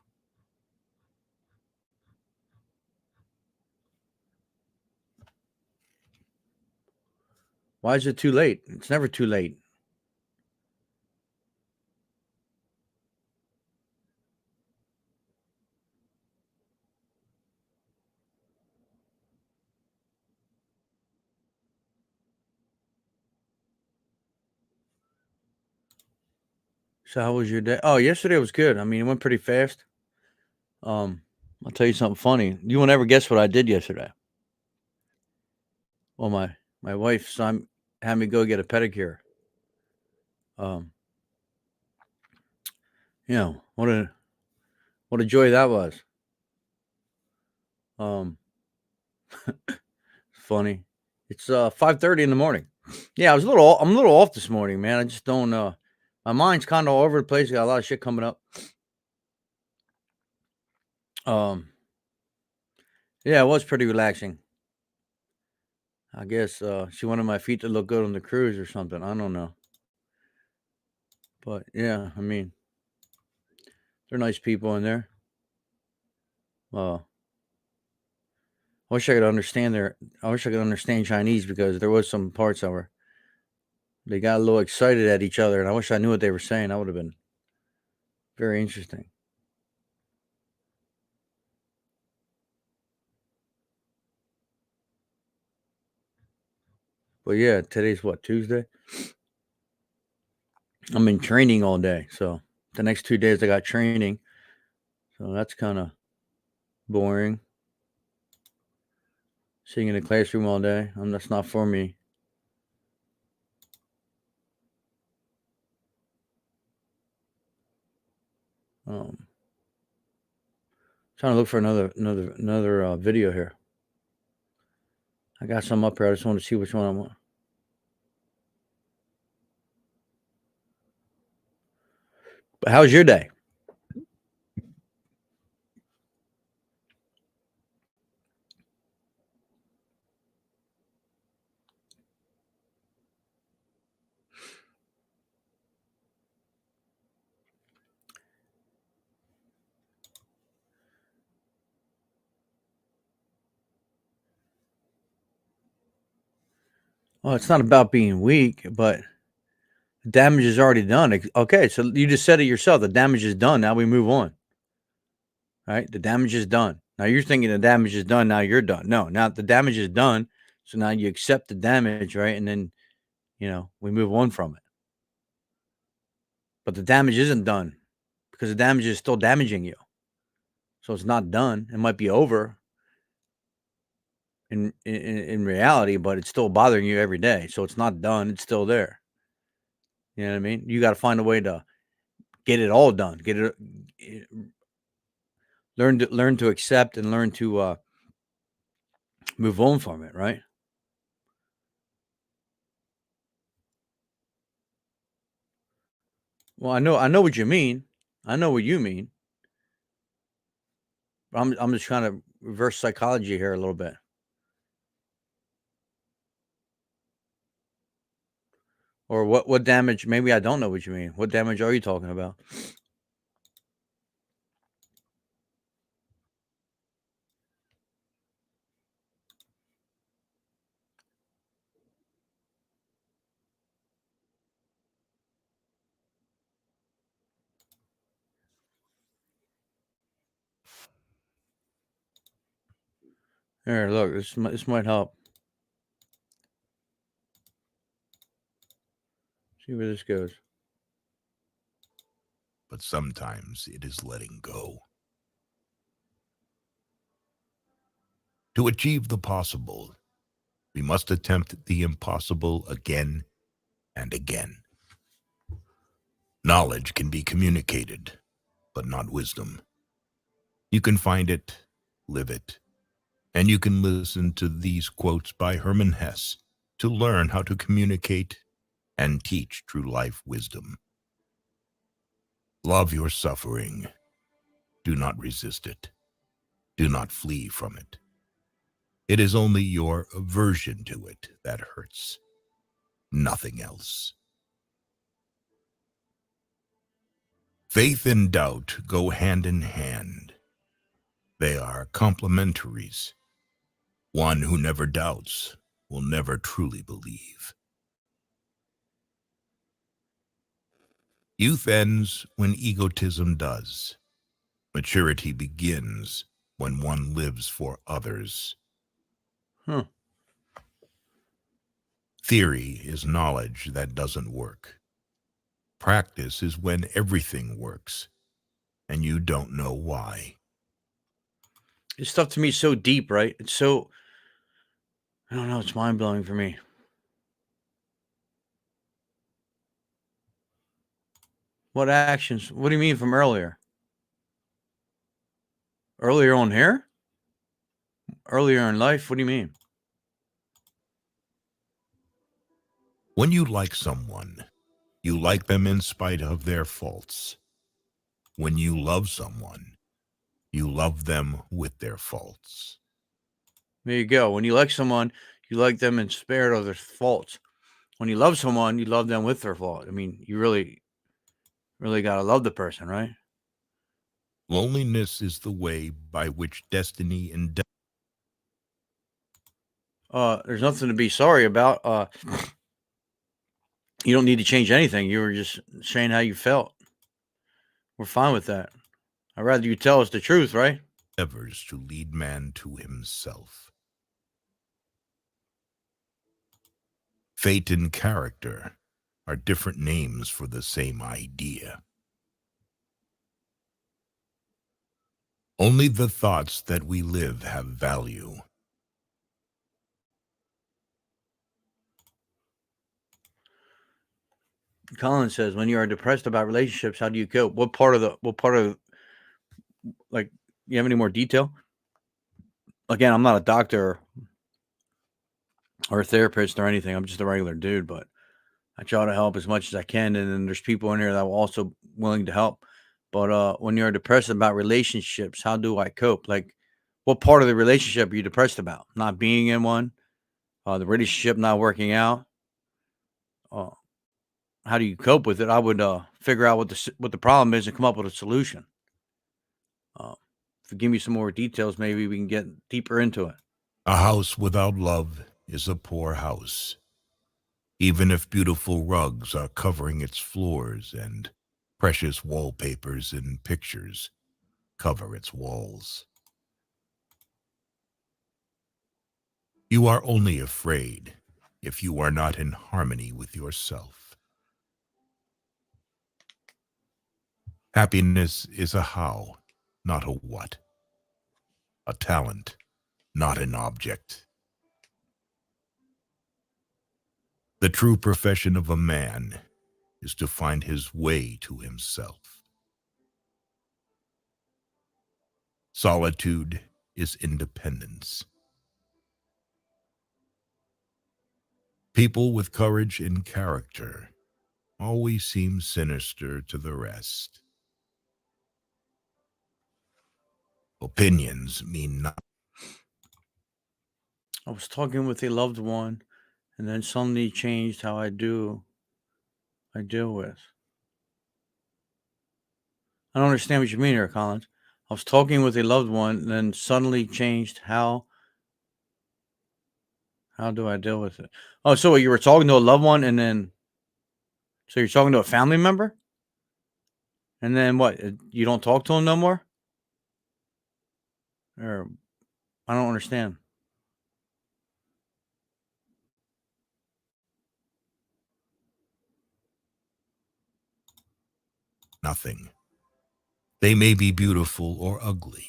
Why is it too late? It's never too late. So how was your day? Oh, yesterday was good. I mean, it went pretty fast. I'll tell you something funny. You won't ever guess what I did yesterday. Well, my wife had me go get a pedicure. You know, What a joy that was. Funny. It's 5:30 in the morning. Yeah, I'm a little off this morning, man. I just don't my mind's kind of all over the place. Got a lot of shit coming up. Yeah, it was pretty relaxing. I guess she wanted my feet to look good on the cruise or something. I don't know. But yeah, I mean, they're nice people in there. I wish I could understand Chinese, because there was some parts of her. They got a little excited at each other, and I wish I knew what they were saying. That would have been very interesting. But yeah, today's what, Tuesday? I'm in training all day. So the next 2 days I got training. So that's kind of boring. Sitting in the classroom all day. That's not for me. Trying to look for another video here. I got some up here. I just want to see which one I want. But how's your day? Well, it's not about being weak, but the damage is already done. Okay, so you just said it yourself. The damage is done. Now we move on. Right? The damage is done. Now you're thinking the damage is done. Now you're done. No, now the damage is done. So now you accept the damage, right? And then, we move on from it. But the damage isn't done, because the damage is still damaging you. So it's not done. It might be over in reality, but it's still bothering you every day. So it's not done. It's still there. You know what I mean? You got to find a way to get it all done. Learn to accept and learn to move on from it, right? Well, I know what you mean. I know what you mean. I'm just trying to reverse psychology here a little bit. Or what damage? Maybe I don't know what you mean. What damage are you talking about? Here, look, this might help. See where this goes. But sometimes it is letting go. To achieve the possible, we must attempt the impossible again and again. Knowledge can be communicated, but not wisdom. You can find it, live it, and you can listen to these quotes by Hermann Hesse to learn how to communicate and teach true life wisdom. Love your suffering. Do not resist it. Do not flee from it. It is only your aversion to it that hurts. Nothing else. Faith and doubt go hand in hand. They are complementaries. One who never doubts will never truly believe. Youth ends when egotism does. Maturity begins when one lives for others. Theory is knowledge that doesn't work. Practice is when everything works, and you don't know why. This stuff to me is so deep, right? It's so, I don't know, it's mind-blowing for me. What actions? What do you mean from earlier? Earlier on here? Earlier in life? What do you mean? When you like someone, you like them in spite of their faults. When you love someone, you love them with their faults. There you go. When you like someone, you like them in spite of their faults. When you love someone, you love them with their fault. I mean, you really gotta love the person, right? Loneliness is the way by which destiny and There's nothing to be sorry about. You don't need to change anything. You were just saying how you felt. We're fine with that. I'd rather you tell us the truth, right? endeavors to lead man to himself. Fate and character are different names for the same idea. Only the thoughts that we live have value. Colin says, when you are depressed about relationships, how do you cope? What part of, like, you have any more detail? Again, I'm not a doctor or a therapist or anything. I'm just a regular dude, but I try to help as much as I can. And then there's people in here that are also willing to help. But when you're depressed about relationships, how do I cope? Like, what part of the relationship are you depressed about? Not being in one, the relationship not working out. How do you cope with it? I would figure out what the problem is and come up with a solution. If you give me some more details, maybe we can get deeper into it. A house without love is a poor house. Even if beautiful rugs are covering its floors and precious wallpapers and pictures cover its walls. You are only afraid if you are not in harmony with yourself. Happiness is a how, not a what. A talent, not an object. The true profession of a man is to find his way to himself. Solitude is independence. People with courage and character always seem sinister to the rest. Opinions mean nothing. I was talking with a loved one, and then suddenly changed how I deal with. I don't understand what you mean here, Collins. I was talking with a loved one, and then suddenly changed how do I deal with it? Oh, so you were talking to a loved one, and then so you're talking to a family member, and then what? You don't talk to him no more, or I don't understand. Nothing. They may be beautiful or ugly,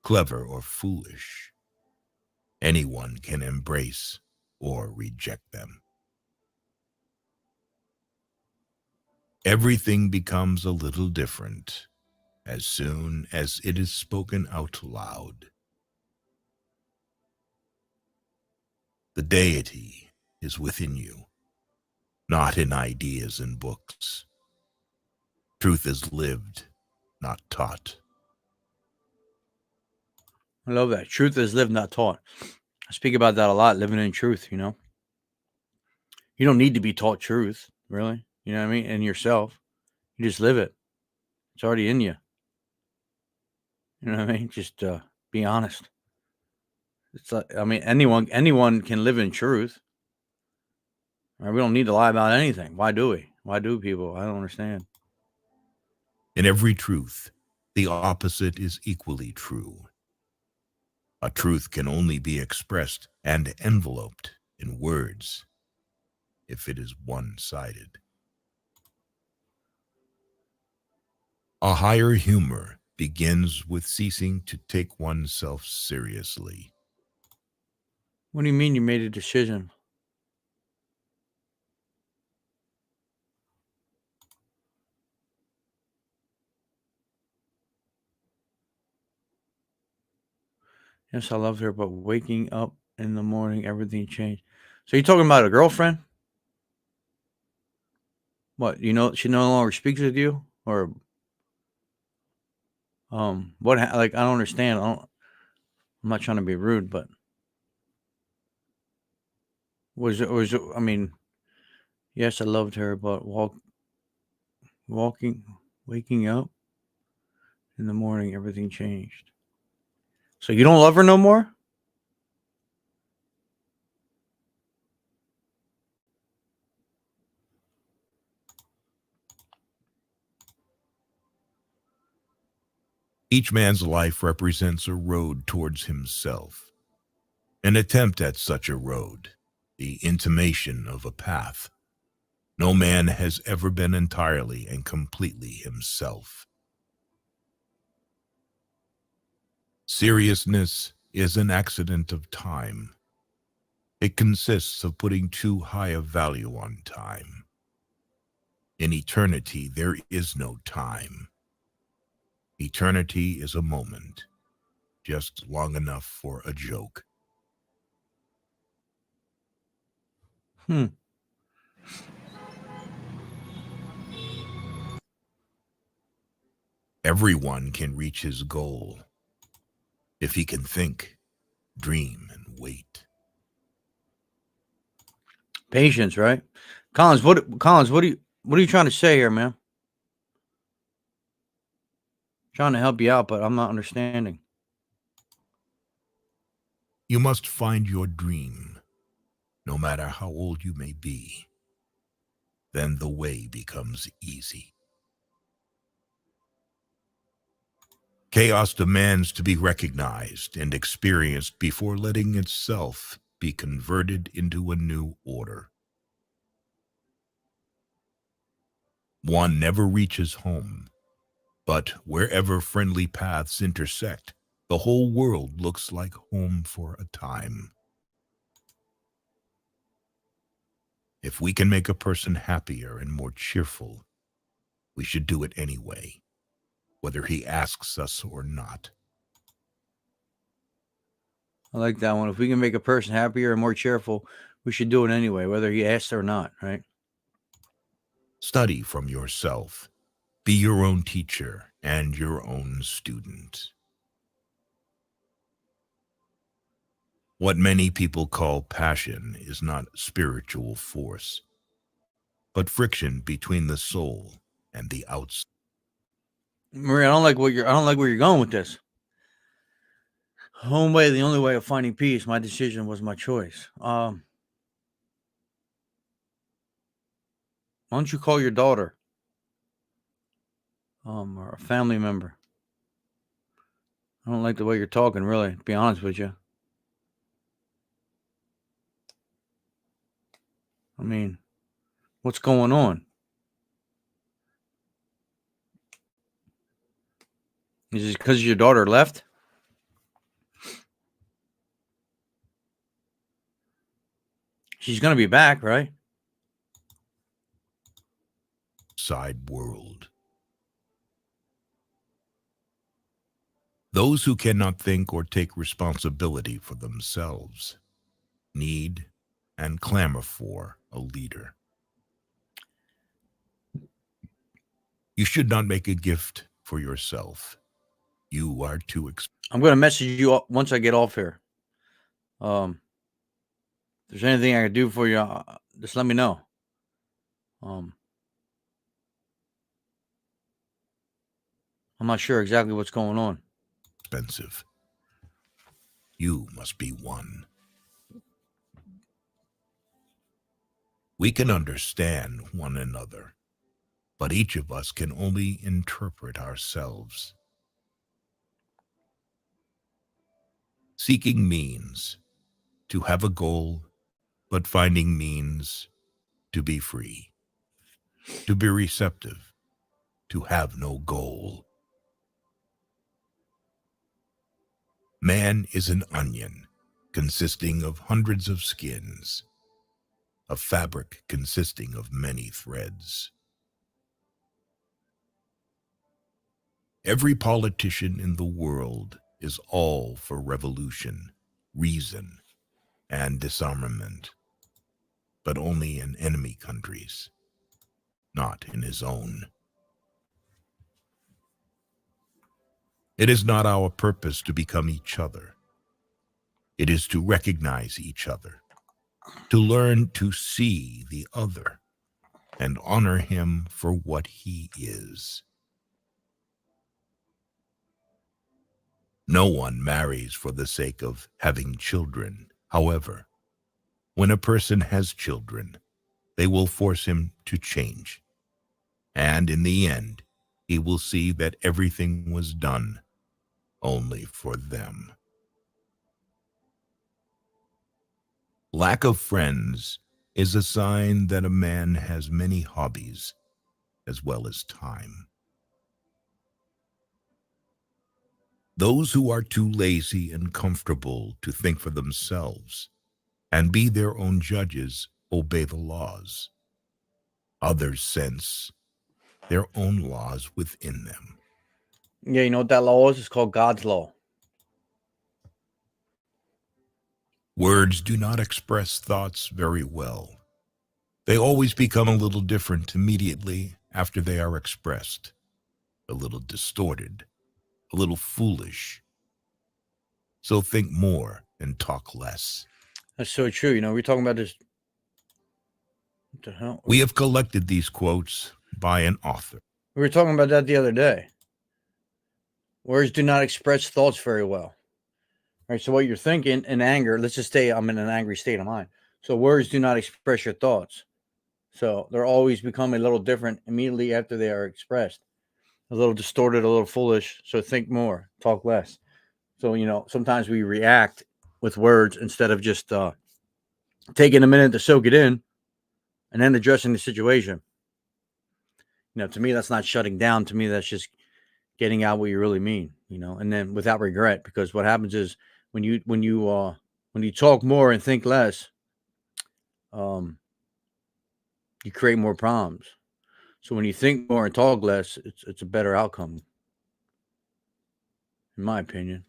clever or foolish. Anyone can embrace or reject them. Everything becomes a little different as soon as it is spoken out loud. The deity is within you, not in ideas and books. Truth is lived, not taught. I love that. Truth is lived, not taught. I speak about that a lot, living in truth, you know. You don't need to be taught truth, really. You know what I mean? And yourself. You just live it. It's already in you. You know what I mean? Just be honest. It's like, I mean, anyone can live in truth. Right? We don't need to lie about anything. Why do we? Why do people? I don't understand. In every truth, the opposite is equally true. A truth can only be expressed and enveloped in words if it is one-sided. A higher humor begins with ceasing to take oneself seriously. What do you mean you made a decision? Yes, I loved her, but waking up in the morning, everything changed. So you talking about a girlfriend? What, she no longer speaks with you? Or like, I don't understand. I'm not trying to be rude, but I mean, yes, I loved her, but waking up in the morning, everything changed. So you don't love her no more? Each man's life represents a road towards himself, an attempt at such a road, the intimation of a path. No man has ever been entirely and completely himself. Seriousness is an accident of time. It consists of putting too high a value on time. In eternity, there is no time. Eternity is a moment, just long enough for a joke. Everyone can reach his goal if he can think, dream, and wait. Patience, right? Collins, what are you trying to say here, man? Trying to help you out, but I'm not understanding. You must find your dream, no matter how old you may be. Then the way becomes easy. Chaos demands to be recognized and experienced before letting itself be converted into a new order. One never reaches home, but wherever friendly paths intersect, the whole world looks like home for a time. If we can make a person happier and more cheerful, we should do it anyway, whether he asks us or not. I like that one. If we can make a person happier and more cheerful, we should do it anyway, whether he asks or not, right? Study from yourself. Be your own teacher and your own student. What many people call passion is not spiritual force, but friction between the soul and the outside. Maria, I don't like where you're going with this. The only way of finding peace. My decision was my choice. Why don't you call your daughter? Or a family member. I don't like the way you're talking, really, to be honest with you. I mean, what's going on? Is it because your daughter left? She's going to be back, right? Side world. Those who cannot think or take responsibility for themselves need and clamor for a leader. You should not make a gift for yourself. You are too expensive. I'm going to message you once I get off here. If there's anything I can do for you, just let me know. I'm not sure exactly what's going on. Expensive. You must be one. We can understand one another, but each of us can only interpret ourselves. Seeking means to have a goal, but finding means to be free, to be receptive, to have no goal. Man is an onion consisting of hundreds of skins, a fabric consisting of many threads. Every politician in the world is all for revolution, reason, and disarmament, but only in enemy countries, not in his own. It is not our purpose to become each other. It is to recognize each other, to learn to see the other, and honor him for what he is. No one marries for the sake of having children. However, when a person has children, they will force him to change. And in the end, he will see that everything was done only for them. Lack of friends is a sign that a man has many hobbies as well as time. Those who are too lazy and comfortable to think for themselves and be their own judges obey the laws. Others sense their own laws within them. Yeah, you know what that law is? It's called God's law. Words do not express thoughts very well. They always become a little different immediately after they are expressed, a little distorted, a little foolish. So think more and talk less. That's so true. You know, we're talking about this. What the hell? We have collected these quotes by an author. We were talking about that the other day. Words do not express thoughts very well. All right, so what you're thinking in anger, let's just say I'm in an angry state of mind. So words do not express your thoughts. So they're always become a little different immediately after they are expressed. A little distorted, a little foolish. So think more, talk less. So, you know, sometimes we react with words instead of just taking a minute to soak it in and then addressing the situation. You know, to me, that's not shutting down. To me, that's just getting out what you really mean, you know, and then without regret, because what happens is when you talk more and think less, you create more problems. So when you think more and talk less, it's a better outcome, in my opinion.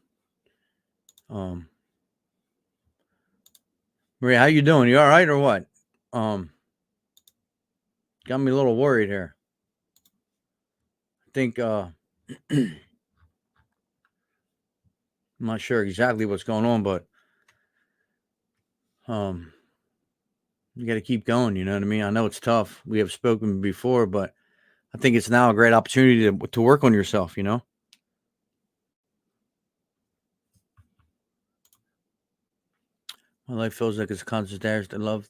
Maria, how you doing? You all right or what? Got me a little worried here. I think I'm not sure exactly what's going on, but you got to keep going. You know what I mean? I know it's tough. We have spoken before, but I think it's now a great opportunity to work on yourself, you know? My life feels like it's a constant dash. I love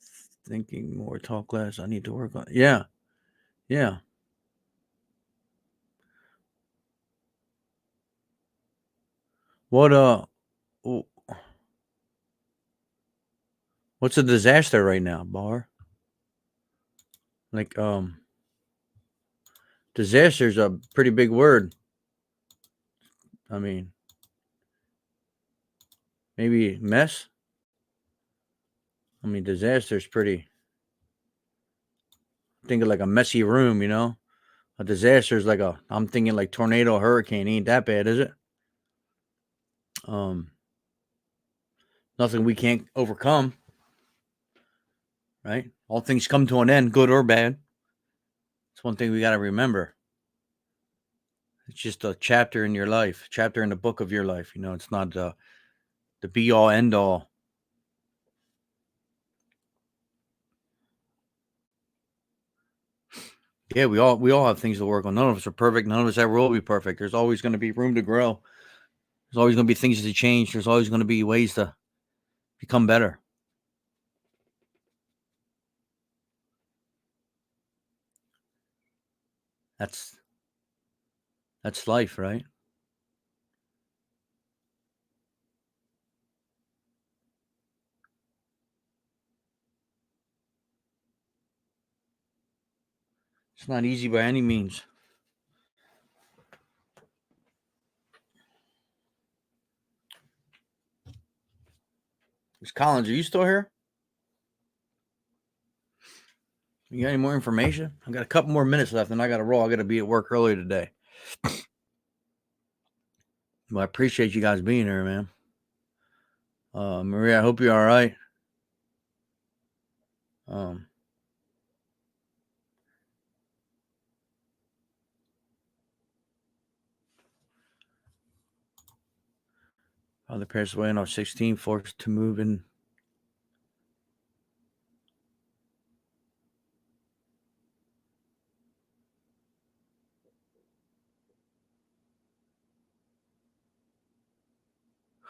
thinking more, talk less. I need to work on it. Yeah. Yeah. What, what's a disaster right now, Bar? Like, disaster is a pretty big word. I mean, maybe mess. I mean, disaster is pretty. Think of like a messy room, you know. A disaster is like I'm thinking like tornado, hurricane. Ain't that bad, is it? Nothing we can't overcome, right? All things come to an end, good or bad. It's one thing we got to remember. It's just a chapter in your life, chapter in the book of your life. You know, it's not the be all end all. Yeah, we all have things to work on. None of us are perfect. None of us ever will be perfect. There's always going to be room to grow. There's always going to be things to change. There's always going to be ways to become better. That's life, right? It's not easy by any means. Miss Collins, are you still here? You got any more information? I got a couple more minutes left, and I got to roll. I got to be at work early today. Well, I appreciate you guys being here, man. Maria, I hope you're all right. Father passed away when I was 16, forced to move in.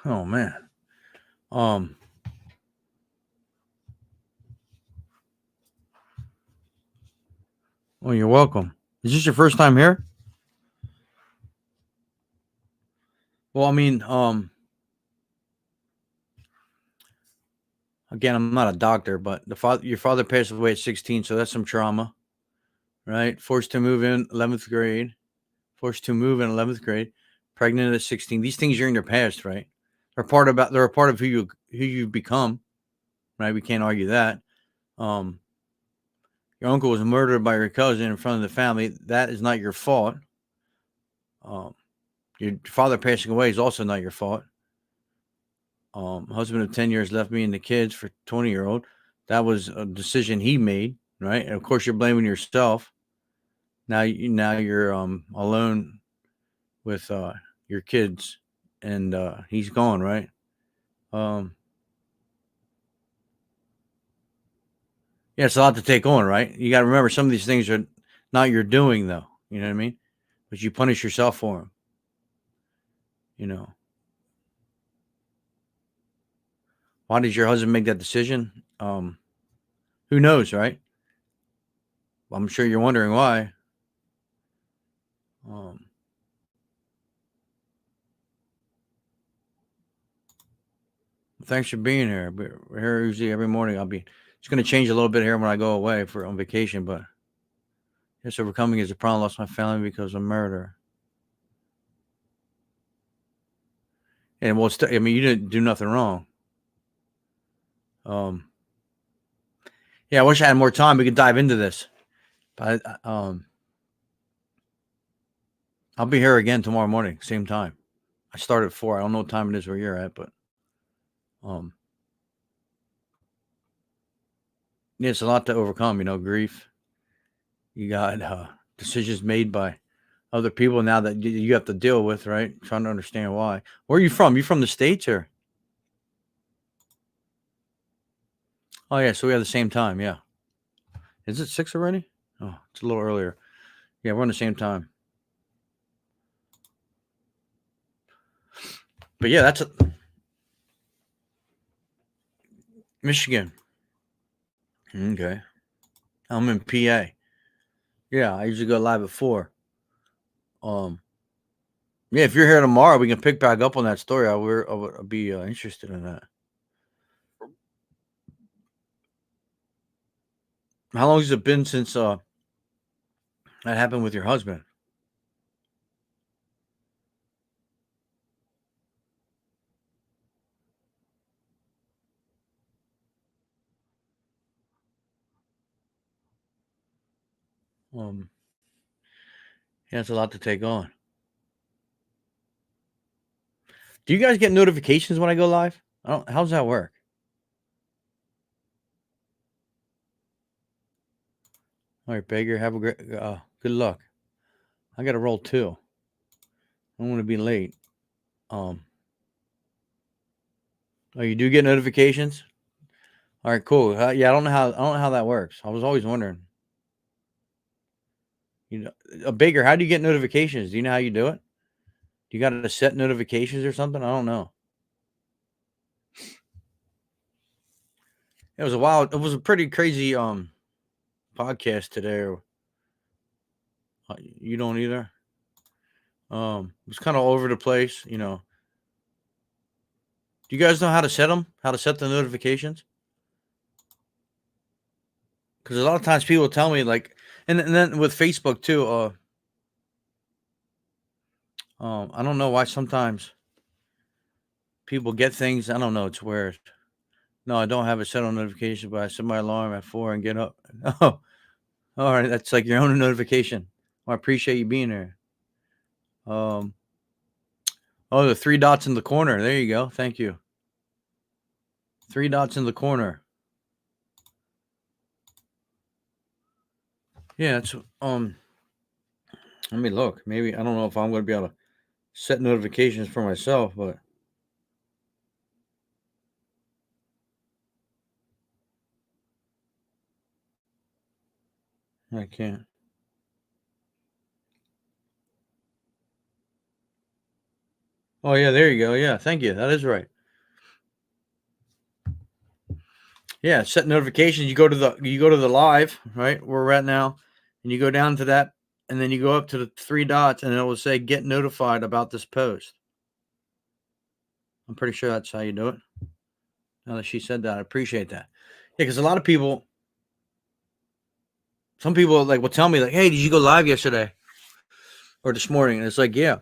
Oh man. Well, you're welcome. Is this your first time here? Well, I mean, again, I'm not a doctor, but your father passed away at 16, so that's some trauma, right? Forced to move in 11th grade, pregnant at 16. These things are in your past, right? They're a part of who you've become, right? We can't argue that. Your uncle was murdered by your cousin in front of the family. That is not your fault. Your father passing away is also not your fault. Husband of 10 years left me and the kids for 20-year-old. That was a decision he made, right? And of course, you're blaming yourself. Now you're alone with your kids, and he's gone, right? Yeah, it's a lot to take on, right? You got to remember some of these things are not your doing, though. You know what I mean? But you punish yourself for them. You know. Why did your husband make that decision? Who knows, right? I'm sure you're wondering why. Thanks for being here. We're here usually every morning. It's going to change a little bit here when I go away on vacation, but yes, overcoming is a problem. Lost my family because of murder. And well, I mean, you didn't do nothing wrong. Yeah, I wish I had more time. We could dive into this, but I'll be here again tomorrow morning, same time. I start at 4. I don't know what time it is where you're at, but yeah, it's a lot to overcome. You know, grief. You got decisions made by other people now that you have to deal with, right? Trying to understand why. Where are you from? You from the States or? Oh yeah, so we have the same time. Yeah. Is it 6 already? Oh, it's a little earlier. Yeah, we're on the same time. But yeah, that's Michigan. Okay. I'm in PA. Yeah, I usually go live at 4. Yeah, if you're here tomorrow, we can pick back up on that story. I would be interested in that. How long has it been since that happened with your husband? Yeah, it's a lot to take on. Do you guys get notifications when I go live? How's that work? All right, Baker, have a great good luck. I got to roll too. I don't want to be late. Oh, you do get notifications? All right, cool. Yeah, I don't know how that works. I was always wondering. You know, Baker, how do you get notifications? Do you know how you do it? Do you got to set notifications or something? I don't know. It was a pretty crazy podcast today. You don't either. It was kind of all over the place, you know. Do you guys know how to set them? How to set the notifications? Because a lot of times people tell me like, and then with Facebook too. I don't know why sometimes people get things. I don't know. It's weird. No, I don't have it set on notification, but I set my alarm at 4 and get up. Oh, all right. That's like your own notification. Well, I appreciate you being there. Oh, the 3 dots in the corner. There you go. Thank you. 3 dots in the corner. Yeah, it's let me look. Maybe I don't know if I'm going to be able to set notifications for myself, but I can't. Oh yeah, there you go. Yeah, thank you. That is right. Yeah, set notifications. You go to the live, right? Where we're at now, and you go down to that, and then you go up to the 3 dots, and it will say get notified about this post. I'm pretty sure that's how you do it. Now that she said that, I appreciate that. Yeah, because a lot of people, some people like will tell me like, "Hey, did you go live yesterday or this morning?" And it's like, "Yeah."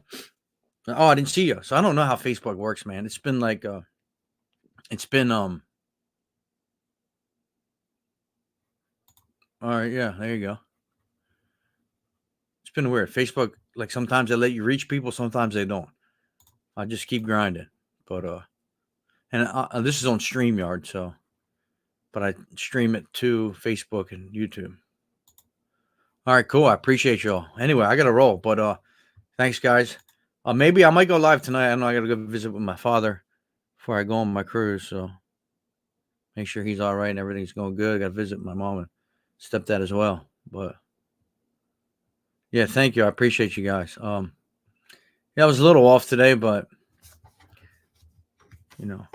Oh, I didn't see you. So I don't know how Facebook works, man. It's been like, it's been all right, yeah, there you go. It's been weird. Facebook, like sometimes they let you reach people, sometimes they don't. I just keep grinding, but and this is on StreamYard, so, but I stream it to Facebook and YouTube. All right, cool. I appreciate y'all. Anyway, I gotta roll, but thanks, guys. Maybe I might go live tonight. I know I gotta go visit with my father before I go on my cruise, so make sure he's all right and everything's going good. I gotta visit my mom and stepdad as well, but yeah, thank you. I appreciate you guys. Yeah, I was a little off today, but you know,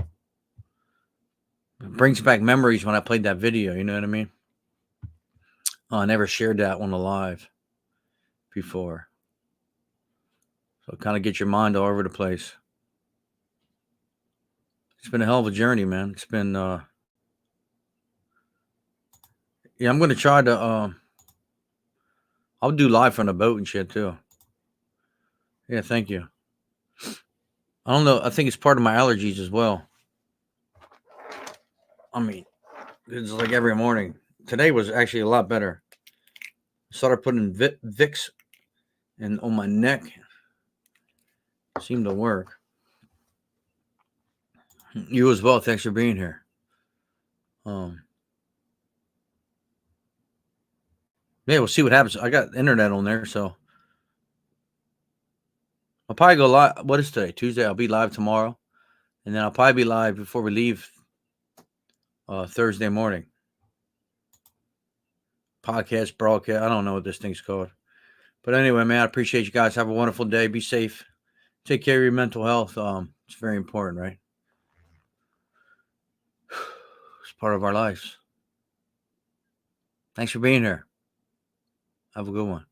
it brings back memories when I played that video. You know what I mean? I never shared that one alive before, so kind of get your mind all over the place. It's been a hell of a journey, man. It's been yeah. I'm gonna try to I'll do live from the boat and shit too. Yeah, thank you. I don't know. I think it's part of my allergies as well. I mean, it's like every morning. Today was actually a lot better. Started putting Vicks and on my neck. Seemed to work. You as well. Thanks for being here. Yeah, we'll see what happens. I got internet on there, so I'll probably go live. What is today? Tuesday. I'll be live tomorrow, and then I'll probably be live before we leave Thursday morning. Podcast, broadcast. I don't know what this thing's called. But anyway, man, I appreciate you guys. Have a wonderful day. Be safe. Take care of your mental health. It's very important, right? It's part of our lives. Thanks for being here. Have a good one.